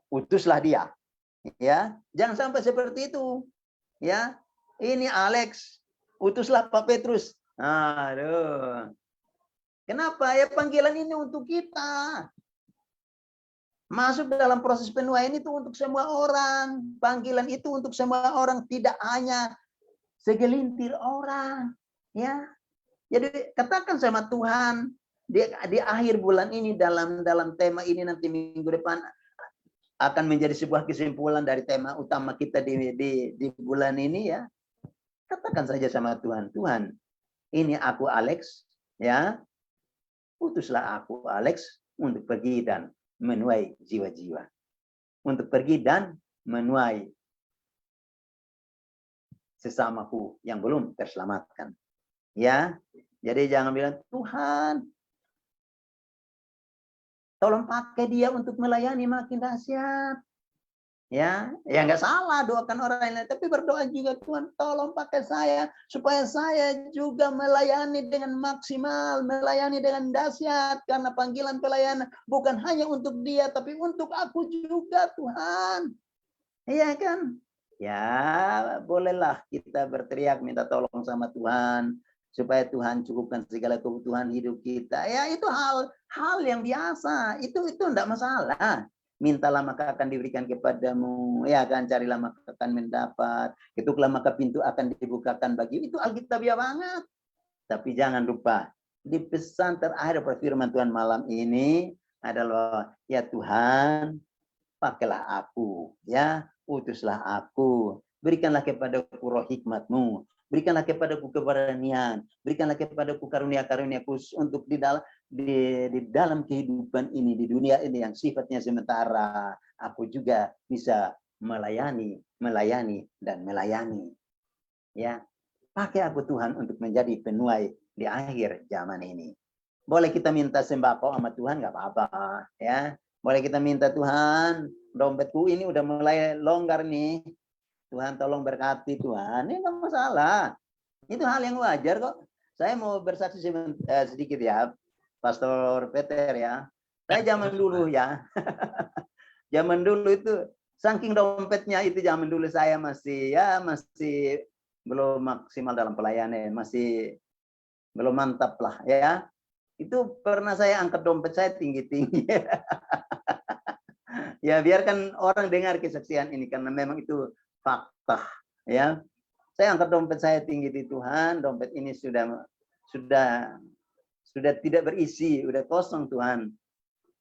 Speaker 2: utuslah dia. Ya, jangan sampai seperti itu. Ya, ini Alex, utuslah Pak Petrus. Aduh. Kenapa? Ya panggilan ini untuk kita. Masuk dalam proses penuaian itu untuk semua orang. Panggilan itu untuk semua orang, tidak hanya segelintir orang. Ya. Jadi katakan sama Tuhan, di akhir bulan ini dalam tema ini nanti minggu depan akan menjadi sebuah kesimpulan dari tema utama kita di bulan ini, ya. Katakan saja sama Tuhan, Tuhan, ini aku Alex, ya. Utuslah aku Alex untuk pergi dan menuai jiwa-jiwa. Untuk pergi dan menuai sesamaku yang belum terselamatkan. Ya. Jadi jangan bilang, Tuhan, tolong pakai dia untuk melayani makin dahsyat. Ya, ya nggak salah doakan orang lain, tapi berdoa juga, Tuhan tolong pakai saya supaya saya juga melayani dengan maksimal, melayani dengan dahsyat, karena panggilan pelayanan bukan hanya untuk dia, tapi untuk aku juga, Tuhan. Iya kan? Ya, bolehlah kita berteriak minta tolong sama Tuhan supaya Tuhan cukupkan segala kebutuhan hidup kita. Ya, itu hal yang biasa. Itu enggak masalah. Mintalah maka akan diberikan kepadamu, ya kan, carilah maka akan mendapat, ketuklah maka pintu akan dibukakan bagi. Itu alkitabiah banget. Tapi jangan lupa di pesan terakhir firman Tuhan malam ini adalah, ya Tuhan, pakailah aku, ya, utuslah aku, berikanlah kepadaku roh hikmat-Mu, berikanlah kepadaku keberanian, berikanlah kepadaku karunia-karunia khusus untuk di dalam kehidupan ini, di dunia ini yang sifatnya sementara, aku juga bisa melayani, dan melayani. Ya, pakai aku Tuhan untuk menjadi penuai di akhir zaman ini. Boleh kita minta sembako sama Tuhan, nggak apa-apa, ya. Boleh kita minta, Tuhan, dompetku ini udah mulai longgar nih. Tuhan tolong berkati Tuhan. Ini nggak masalah. Itu hal yang wajar kok. Saya mau bersaksi sedikit ya, Pastor Peter ya. Saya zaman dulu ya. Zaman dulu itu saking dompetnya itu, zaman dulu saya masih belum maksimal dalam pelayanan, masih belum mantap lah ya. Itu pernah saya angkat dompet saya tinggi-tinggi. Ya, biarkan orang dengar kesaksian ini karena memang itu fakta ya. Saya angkat dompet saya tinggi di Tuhan, dompet ini sudah tidak berisi, udah kosong Tuhan.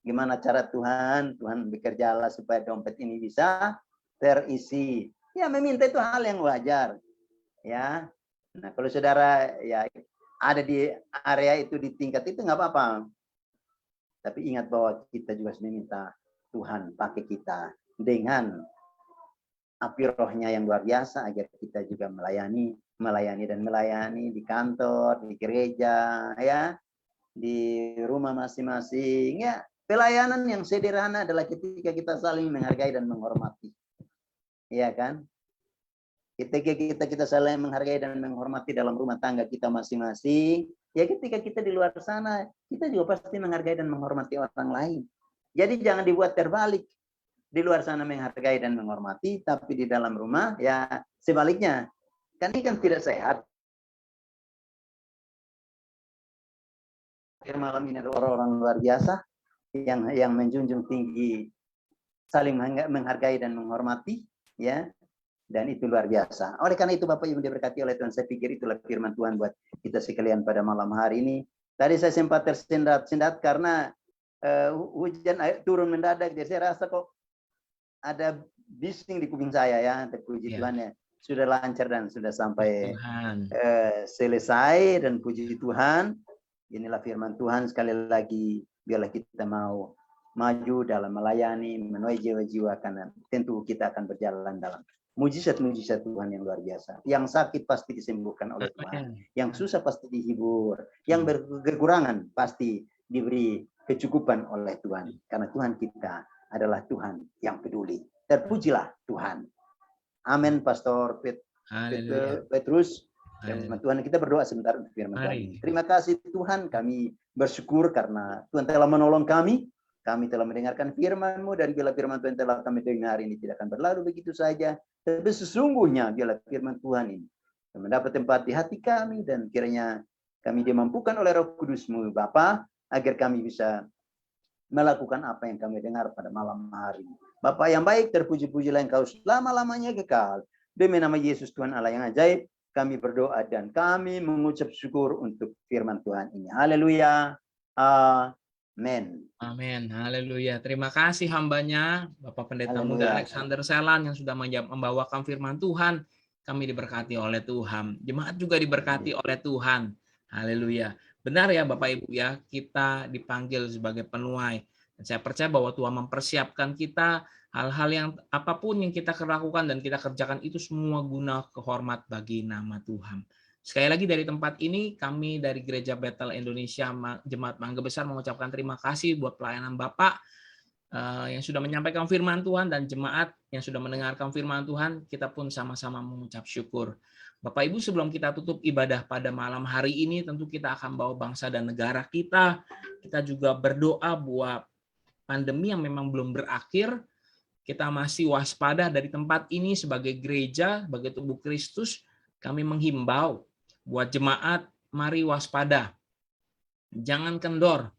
Speaker 2: Gimana cara Tuhan bekerjalah supaya dompet ini bisa terisi. Ya, meminta itu hal yang wajar. Ya. Nah, kalau saudara ya ada di area itu, di tingkat itu, nggak apa-apa. Tapi ingat bahwa kita juga harus meminta Tuhan pakai kita dengan api rohnya yang luar biasa agar kita juga melayani di kantor, di gereja, ya, di rumah masing-masing. Ya, pelayanan yang sederhana adalah ketika kita saling menghargai dan menghormati. Iya kan? Ketika kita saling menghargai dan menghormati dalam rumah tangga kita masing-masing, ya ketika kita di luar sana, kita juga pasti menghargai dan menghormati orang lain. Jadi jangan dibuat terbalik. Di luar sana menghargai dan menghormati, tapi di dalam rumah ya sebaliknya. Kan ini kan tidak sehat. Malam ini ada orang-orang luar biasa yang menjunjung tinggi saling menghargai dan menghormati, ya. Dan itu luar biasa. Oleh karena itu Bapak Ibu diberkati oleh Tuhan, saya pikir itulah firman Tuhan buat kita sekalian pada malam hari ini. Tadi saya sempat tersendat-sendat karena hujan turun mendadak, jadi saya rasa kok ada bising di kuping saya ya. Terpuji Tuhan ya, sudah lancar dan sudah sampai selesai, dan puji Tuhan. Inilah firman Tuhan, sekali lagi biarlah kita mau maju dalam melayani, menuai jiwa-jiwa, karena tentu kita akan berjalan dalam mujizat-mujizat Tuhan yang luar biasa. Yang sakit pasti disembuhkan oleh Tuhan, yang susah pasti dihibur, yang berkekurangan pasti diberi kecukupan oleh Tuhan, karena Tuhan kita adalah Tuhan yang peduli. Terpujilah Tuhan. Amin, Pastor Petrus. Firman Tuhan, kita berdoa sebentar untuk firman Tuhan. Terima kasih Tuhan, kami bersyukur karena Tuhan telah menolong kami. Kami telah mendengarkan firman-Mu, dan bila firman Tuhan telah kami dengar ini tidak akan berlalu begitu saja. Tapi sesungguhnya bila firman Tuhan ini mendapat tempat di hati kami, dan kiranya kami dimampukan oleh Roh Kudus-Mu Bapa, agar kami bisa melakukan apa yang kami dengar pada malam hari ini. Bapa yang baik, terpuji-pujilah Engkau selama-lamanya kekal. Demi nama Yesus Tuhan Allah yang ajaib, kami berdoa dan kami mengucap syukur untuk firman Tuhan ini. Haleluya. Amin.
Speaker 1: Amin. Haleluya. Terima kasih hambanya, Bapak Pendeta Muda Alexander Selan, yang sudah membawakan firman Tuhan. Kami diberkati oleh Tuhan. Jemaat juga diberkati oleh Tuhan. Haleluya. Benar ya Bapak Ibu ya, kita dipanggil sebagai penuai. Dan saya percaya bahwa Tuhan mempersiapkan kita, hal-hal yang apapun yang kita lakukan dan kita kerjakan itu semua guna kehormat bagi nama Tuhan. Sekali lagi dari tempat ini, kami dari Gereja Bethel Indonesia Jemaat Mangga Besar mengucapkan terima kasih buat pelayanan Bapak yang sudah menyampaikan firman Tuhan, dan jemaat yang sudah mendengarkan firman Tuhan. Kita pun sama-sama mengucap syukur. Bapak Ibu, sebelum kita tutup ibadah pada malam hari ini, tentu kita akan bawa bangsa dan negara kita. Kita juga berdoa buat pandemi yang memang belum berakhir. Kita masih waspada dari tempat ini sebagai gereja, sebagai tubuh Kristus. Kami menghimbau buat jemaat, mari waspada. Jangan kendor.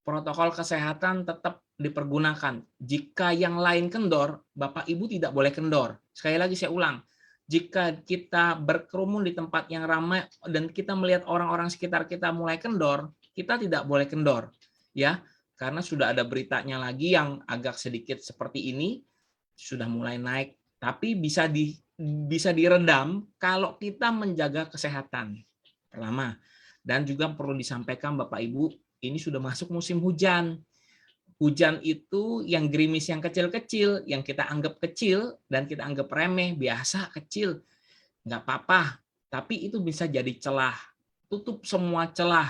Speaker 1: Protokol kesehatan tetap dipergunakan. Jika yang lain kendor, Bapak Ibu tidak boleh kendor. Sekali lagi saya ulang. Jika kita berkerumun di tempat yang ramai dan kita melihat orang-orang sekitar kita mulai kendor, kita tidak boleh kendor, ya, karena sudah ada beritanya lagi yang agak sedikit seperti ini, sudah mulai naik, tapi bisa diredam kalau kita menjaga kesehatan. Pertama, dan juga perlu disampaikan Bapak Ibu, ini sudah masuk musim hujan. Hujan itu yang gerimis yang kecil-kecil, yang kita anggap kecil dan kita anggap remeh, biasa kecil, nggak apa-apa. Tapi itu bisa jadi celah. Tutup semua celah.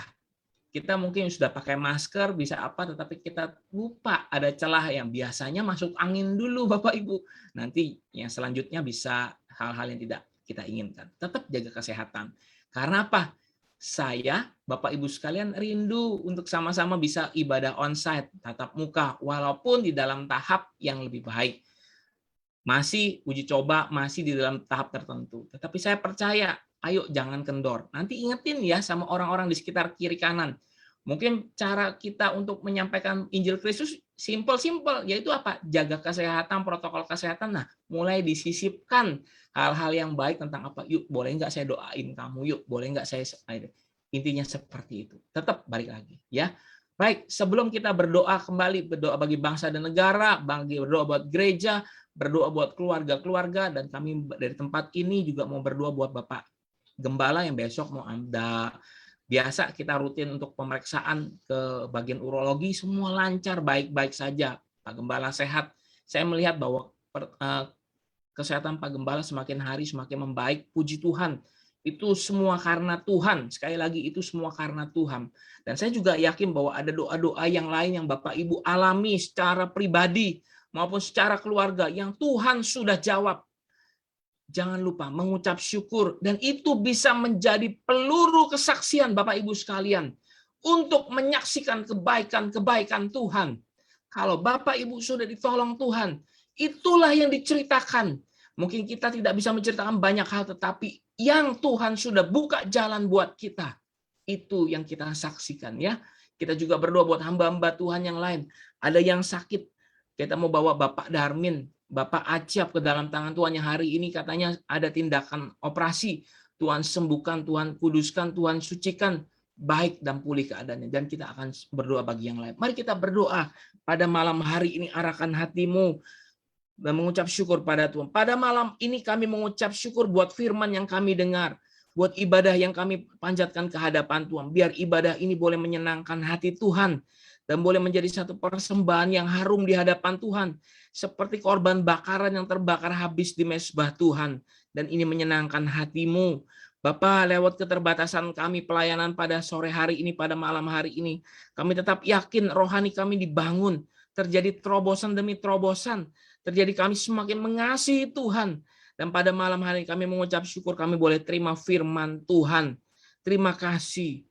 Speaker 1: Kita mungkin sudah pakai masker, bisa apa, tetapi kita lupa ada celah yang biasanya masuk angin dulu Bapak Ibu. Nanti yang selanjutnya bisa hal-hal yang tidak kita inginkan. Tetap jaga kesehatan. Karena apa? Saya, Bapak Ibu sekalian rindu untuk sama-sama bisa ibadah onsite, tatap muka, walaupun di dalam tahap yang lebih baik. Masih uji coba, masih di dalam tahap tertentu. Tetapi saya percaya, ayo jangan kendor. Nanti ingetin ya sama orang-orang di sekitar kiri kanan. Mungkin cara kita untuk menyampaikan Injil Kristus simple, yaitu apa? Jaga kesehatan, protokol kesehatan. Nah, mulai disisipkan hal-hal yang baik tentang apa? Yuk, boleh nggak saya doain kamu? Yuk, boleh nggak saya... Intinya seperti itu. Tetap balik lagi, ya. Baik, sebelum kita berdoa kembali, berdoa bagi bangsa dan negara, berdoa buat gereja, berdoa buat keluarga-keluarga, dan kami dari tempat ini juga mau berdoa buat Bapak Gembala yang besok mau ada. Biasa kita rutin untuk pemeriksaan ke bagian urologi, semua lancar, baik-baik saja. Pak Gembala sehat. Saya melihat bahwa kesehatan Pak Gembala semakin hari semakin membaik, puji Tuhan. Itu semua karena Tuhan. Sekali lagi, itu semua karena Tuhan. Dan saya juga yakin bahwa ada doa-doa yang lain yang Bapak Ibu alami secara pribadi maupun secara keluarga yang Tuhan sudah jawab. Jangan lupa mengucap syukur, dan itu bisa menjadi peluru kesaksian Bapak Ibu sekalian untuk menyaksikan kebaikan-kebaikan Tuhan. Kalau Bapak Ibu sudah ditolong Tuhan, itulah yang diceritakan. Mungkin kita tidak bisa menceritakan banyak hal, tetapi yang Tuhan sudah buka jalan buat kita, itu yang kita saksikan, ya. Kita juga berdoa buat hamba-hamba Tuhan yang lain. Ada yang sakit, kita mau bawa Bapak Darmin, Bapak Acap ke dalam tangan Tuhan, yang hari ini katanya ada tindakan operasi. Tuhan sembuhkan, Tuhan kuduskan, Tuhan sucikan, baik dan pulih keadaannya. Dan kita akan berdoa bagi yang lain. Mari kita berdoa pada malam hari ini, arahkan hatimu dan mengucap syukur pada Tuhan. Pada malam ini kami mengucap syukur buat firman yang kami dengar, buat ibadah yang kami panjatkan ke hadapan Tuhan. Biar ibadah ini boleh menyenangkan hati Tuhan dan boleh menjadi satu persembahan yang harum di hadapan Tuhan, seperti korban bakaran yang terbakar habis di mezbah Tuhan. Dan ini menyenangkan hatimu. Bapa, lewat keterbatasan kami pelayanan pada sore hari ini, pada malam hari ini, kami tetap yakin rohani kami dibangun. Terjadi terobosan demi terobosan. Terjadi kami semakin mengasihi Tuhan. Dan pada malam hari kami mengucap syukur kami boleh terima firman Tuhan. Terima kasih.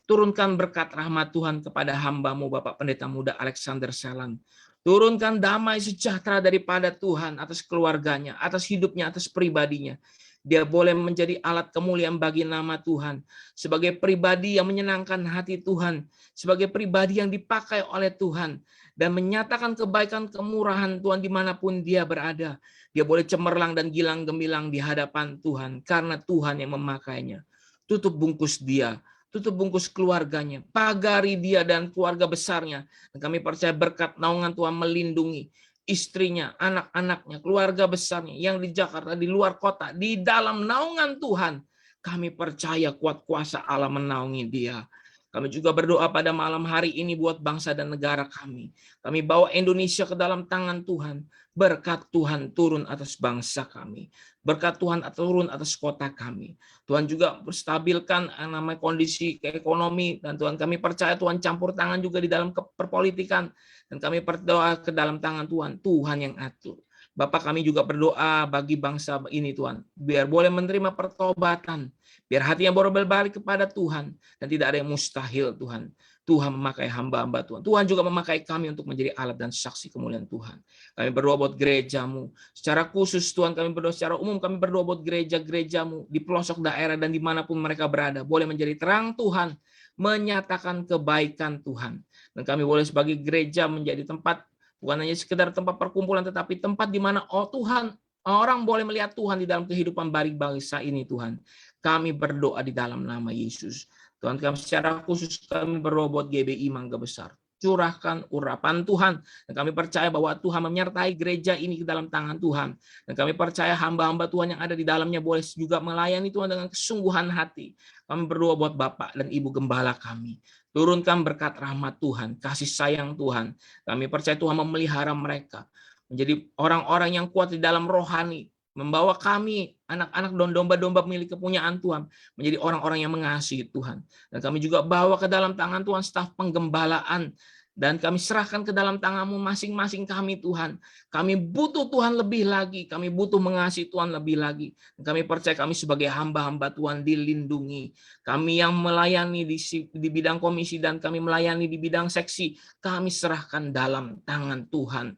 Speaker 1: Turunkan berkat rahmat Tuhan kepada hamba-Mu Bapak Pendeta Muda Alexander Selan. Turunkan damai sejahtera daripada Tuhan atas keluarganya, atas hidupnya, atas pribadinya. Dia boleh menjadi alat kemuliaan bagi nama Tuhan. Sebagai pribadi yang menyenangkan hati Tuhan. Sebagai pribadi yang dipakai oleh Tuhan. Dan menyatakan kebaikan kemurahan Tuhan dimanapun dia berada. Dia boleh cemerlang dan gilang gemilang di hadapan Tuhan. Karena Tuhan yang memakainya. Tutup bungkus dia. Tutup bungkus keluarganya. Pagari dia dan keluarga besarnya. Dan kami percaya berkat naungan Tuhan melindungi istrinya, anak-anaknya, keluarga besarnya yang di Jakarta, di luar kota, di dalam naungan Tuhan. Kami percaya kuat kuasa Allah menaungi dia. Kami juga berdoa pada malam hari ini buat bangsa dan negara kami. Kami bawa Indonesia ke dalam tangan Tuhan. Berkat Tuhan turun atas bangsa kami. Berkat Tuhan turun atas kota kami. Tuhan juga stabilkan namanya kondisi ekonomi. Dan Tuhan, kami percaya Tuhan campur tangan juga di dalam perpolitikan. Dan kami berdoa ke dalam tangan Tuhan. Tuhan yang atur. Bapak, kami juga berdoa bagi bangsa ini Tuhan. Biar boleh menerima pertobatan. Biar hatinya boleh berbalik kepada Tuhan. Dan tidak ada yang mustahil Tuhan. Tuhan memakai hamba-hamba Tuhan. Tuhan juga memakai kami untuk menjadi alat dan saksi kemuliaan Tuhan. Kami berdoa buat gerejamu. Secara khusus Tuhan, kami berdoa secara umum, kami berdoa buat gereja-gerejamu di pelosok daerah dan dimanapun mereka berada. Boleh menjadi terang Tuhan, menyatakan kebaikan Tuhan. Dan kami boleh sebagai gereja menjadi tempat, bukan hanya sekedar tempat perkumpulan, tetapi tempat di mana Tuhan, orang boleh melihat Tuhan di dalam kehidupan bangsa ini Tuhan. Kami berdoa di dalam nama Yesus. Tuhan, kami secara khusus kami berdoa buat GBI Mangga Besar. Curahkan urapan Tuhan. Dan kami percaya bahwa Tuhan menyertai gereja ini ke dalam tangan Tuhan. Dan kami percaya hamba-hamba Tuhan yang ada di dalamnya boleh juga melayani Tuhan dengan kesungguhan hati. Kami berdoa buat Bapak dan Ibu Gembala kami. Turunkan berkat rahmat Tuhan, kasih sayang Tuhan. Kami percaya Tuhan memelihara mereka. Menjadi orang-orang yang kuat di dalam rohani. Membawa kami, anak-anak dan domba-domba milik kepunyaan Tuhan, menjadi orang-orang yang mengasihi Tuhan. Dan kami juga bawa ke dalam tangan Tuhan staf penggembalaan. Dan kami serahkan ke dalam tangan-Mu masing-masing kami Tuhan. Kami butuh Tuhan lebih lagi. Kami butuh mengasihi Tuhan lebih lagi. Dan kami percaya kami sebagai hamba-hamba Tuhan dilindungi. Kami yang melayani di bidang komisi dan kami melayani di bidang seksi. Kami serahkan dalam tangan Tuhan.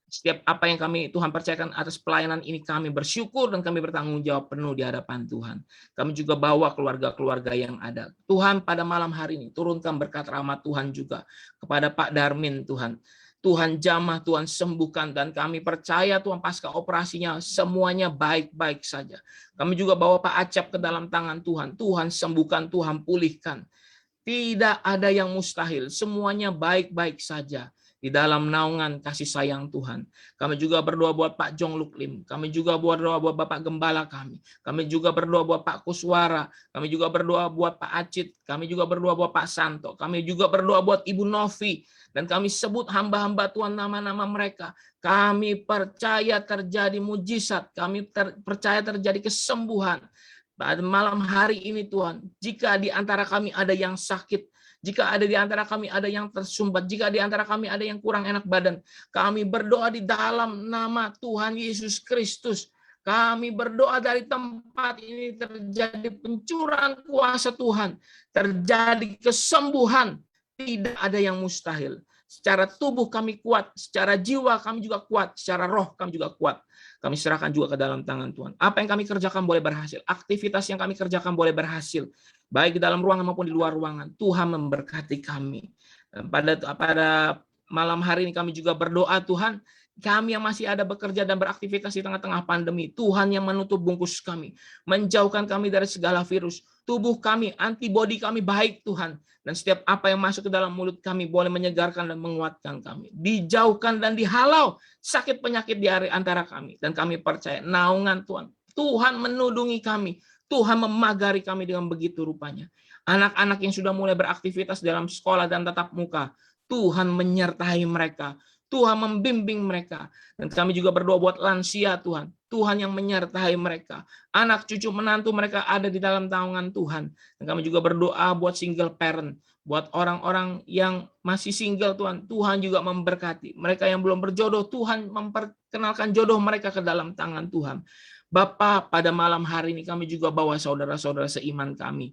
Speaker 1: Setiap apa yang kami Tuhan percayakan atas pelayanan ini kami bersyukur dan kami bertanggung jawab penuh di hadapan Tuhan. Kami juga bawa keluarga-keluarga yang ada. Tuhan pada malam hari ini turunkan berkat rahmat Tuhan juga kepada Pak Darmin Tuhan. Tuhan jamah, Tuhan sembuhkan dan kami percaya Tuhan pasca operasinya semuanya baik-baik saja. Kami juga bawa Pak Acap ke dalam tangan Tuhan. Tuhan sembuhkan, Tuhan pulihkan. Tidak ada yang mustahil, semuanya baik-baik saja. Di dalam naungan kasih sayang Tuhan. Kami juga berdoa buat Pak Jong Luklim. Kami juga berdoa buat Bapak Gembala kami. Kami juga berdoa buat Pak Kuswara. Kami juga berdoa buat Pak Acit. Kami juga berdoa buat Pak Santo. Kami juga berdoa buat Ibu Novi. Dan kami sebut hamba-hamba Tuhan nama-nama mereka. Kami percaya terjadi mujizat. Kami percaya terjadi kesembuhan. Pada malam hari ini Tuhan, jika di antara kami ada yang sakit, jika ada di antara kami ada yang tersumbat, jika di antara kami ada yang kurang enak badan, kami berdoa di dalam nama Tuhan Yesus Kristus. Kami berdoa dari tempat ini terjadi pencurahan kuasa Tuhan, terjadi kesembuhan, tidak ada yang mustahil. Secara tubuh kami kuat, secara jiwa kami juga kuat, secara roh kami juga kuat. Kami serahkan juga ke dalam tangan Tuhan. Apa yang kami kerjakan boleh berhasil. Aktivitas yang kami kerjakan boleh berhasil. Baik di dalam ruangan maupun di luar ruangan. Tuhan memberkati kami. Dan pada malam hari ini kami juga berdoa Tuhan. Kami yang masih ada bekerja dan beraktivitas di tengah-tengah pandemi. Tuhan yang menutup bungkus kami. Menjauhkan kami dari segala virus. Tubuh kami, antibodi kami baik Tuhan. Dan setiap apa yang masuk ke dalam mulut kami boleh menyegarkan dan menguatkan kami. Dijauhkan dan dihalau sakit penyakit di antara kami. Dan kami percaya naungan Tuhan. Tuhan menudungi kami. Tuhan memagari kami dengan begitu rupanya. Anak-anak yang sudah mulai beraktivitas dalam sekolah dan tatap muka. Tuhan menyertai mereka. Tuhan membimbing mereka. Dan kami juga berdoa buat lansia Tuhan. Tuhan yang menyertai mereka. Anak cucu menantu mereka ada di dalam naungan Tuhan. Dan kami juga berdoa buat single parent. Buat orang-orang yang masih single Tuhan. Tuhan juga memberkati. Mereka yang belum berjodoh, Tuhan memperkenalkan jodoh mereka ke dalam tangan Tuhan. Bapa, pada malam hari ini kami juga bawa saudara-saudara seiman kami.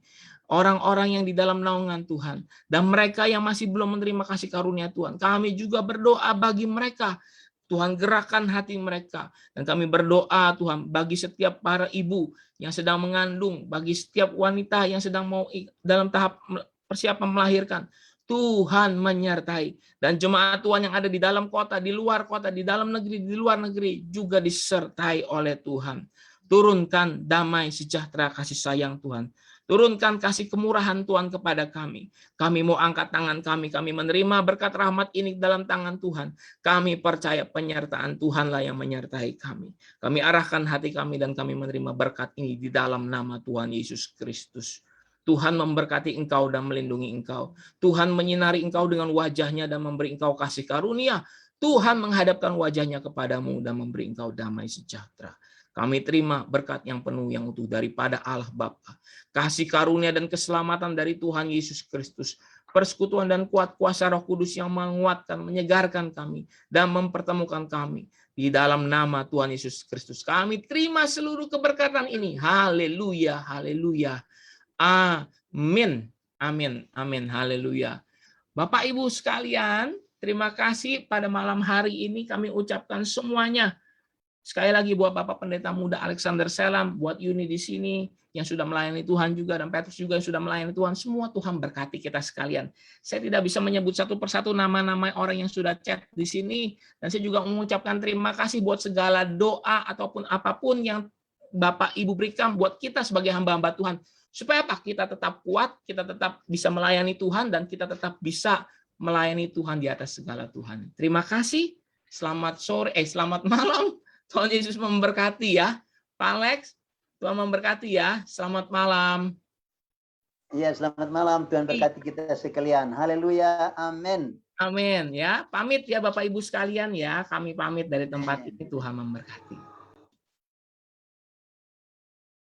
Speaker 1: Orang-orang yang di dalam naungan Tuhan. Dan mereka yang masih belum menerima kasih karunia Tuhan. Kami juga berdoa bagi mereka. Tuhan gerakkan hati mereka. Dan kami berdoa Tuhan bagi setiap para ibu yang sedang mengandung. Bagi setiap wanita yang sedang mau dalam tahap persiapan melahirkan. Tuhan menyertai. Dan jemaat Tuhan yang ada di dalam kota, di luar kota, di dalam negeri, di luar negeri. Juga disertai oleh Tuhan. Turunkan damai, sejahtera, kasih sayang Tuhan. Turunkan kasih kemurahan Tuhan kepada kami. Kami mau angkat tangan kami menerima berkat rahmat ini dalam tangan Tuhan. Kami percaya penyertaan Tuhanlah yang menyertai kami. Kami arahkan hati kami dan kami menerima berkat ini di dalam nama Tuhan Yesus Kristus. Tuhan memberkati engkau dan melindungi engkau. Tuhan menyinari engkau dengan wajahnya dan memberi engkau kasih karunia. Tuhan menghadapkan wajahnya kepadamu dan memberi engkau damai sejahtera. Kami terima berkat yang penuh yang utuh daripada Allah Bapa. Kasih karunia dan keselamatan dari Tuhan Yesus Kristus. Persekutuan dan kuat kuasa Roh Kudus yang menguatkan, menyegarkan kami. Dan mempertemukan kami. Di dalam nama Tuhan Yesus Kristus. Kami terima seluruh keberkatan ini. Haleluya, haleluya. Amin. Amin. Amin. Haleluya. Bapak Ibu sekalian, terima kasih pada malam hari ini kami ucapkan semuanya. Sekali lagi buat Bapak Pendeta Muda Alexander Selam, buat Yuni di sini yang sudah melayani Tuhan juga, dan Petrus juga yang sudah melayani Tuhan, semua Tuhan berkati kita sekalian. Saya tidak bisa menyebut satu persatu nama-nama orang yang sudah chat di sini, dan saya juga mengucapkan terima kasih buat segala doa ataupun apapun yang Bapak Ibu berikan buat kita sebagai hamba-hamba Tuhan. Supaya apa? Kita tetap kuat, kita tetap bisa melayani Tuhan, dan kita tetap bisa melayani Tuhan di atas segala Tuhan. Terima kasih. Selamat sore, selamat malam. Tuhan Yesus memberkati ya. Pak Alex, Tuhan memberkati ya. Selamat malam.
Speaker 2: Iya, selamat malam. Tuhan berkati kita sekalian. Haleluya. Amin.
Speaker 1: Amin ya. Pamit ya Bapak Ibu sekalian ya. Kami pamit dari tempat ini. Tuhan memberkati.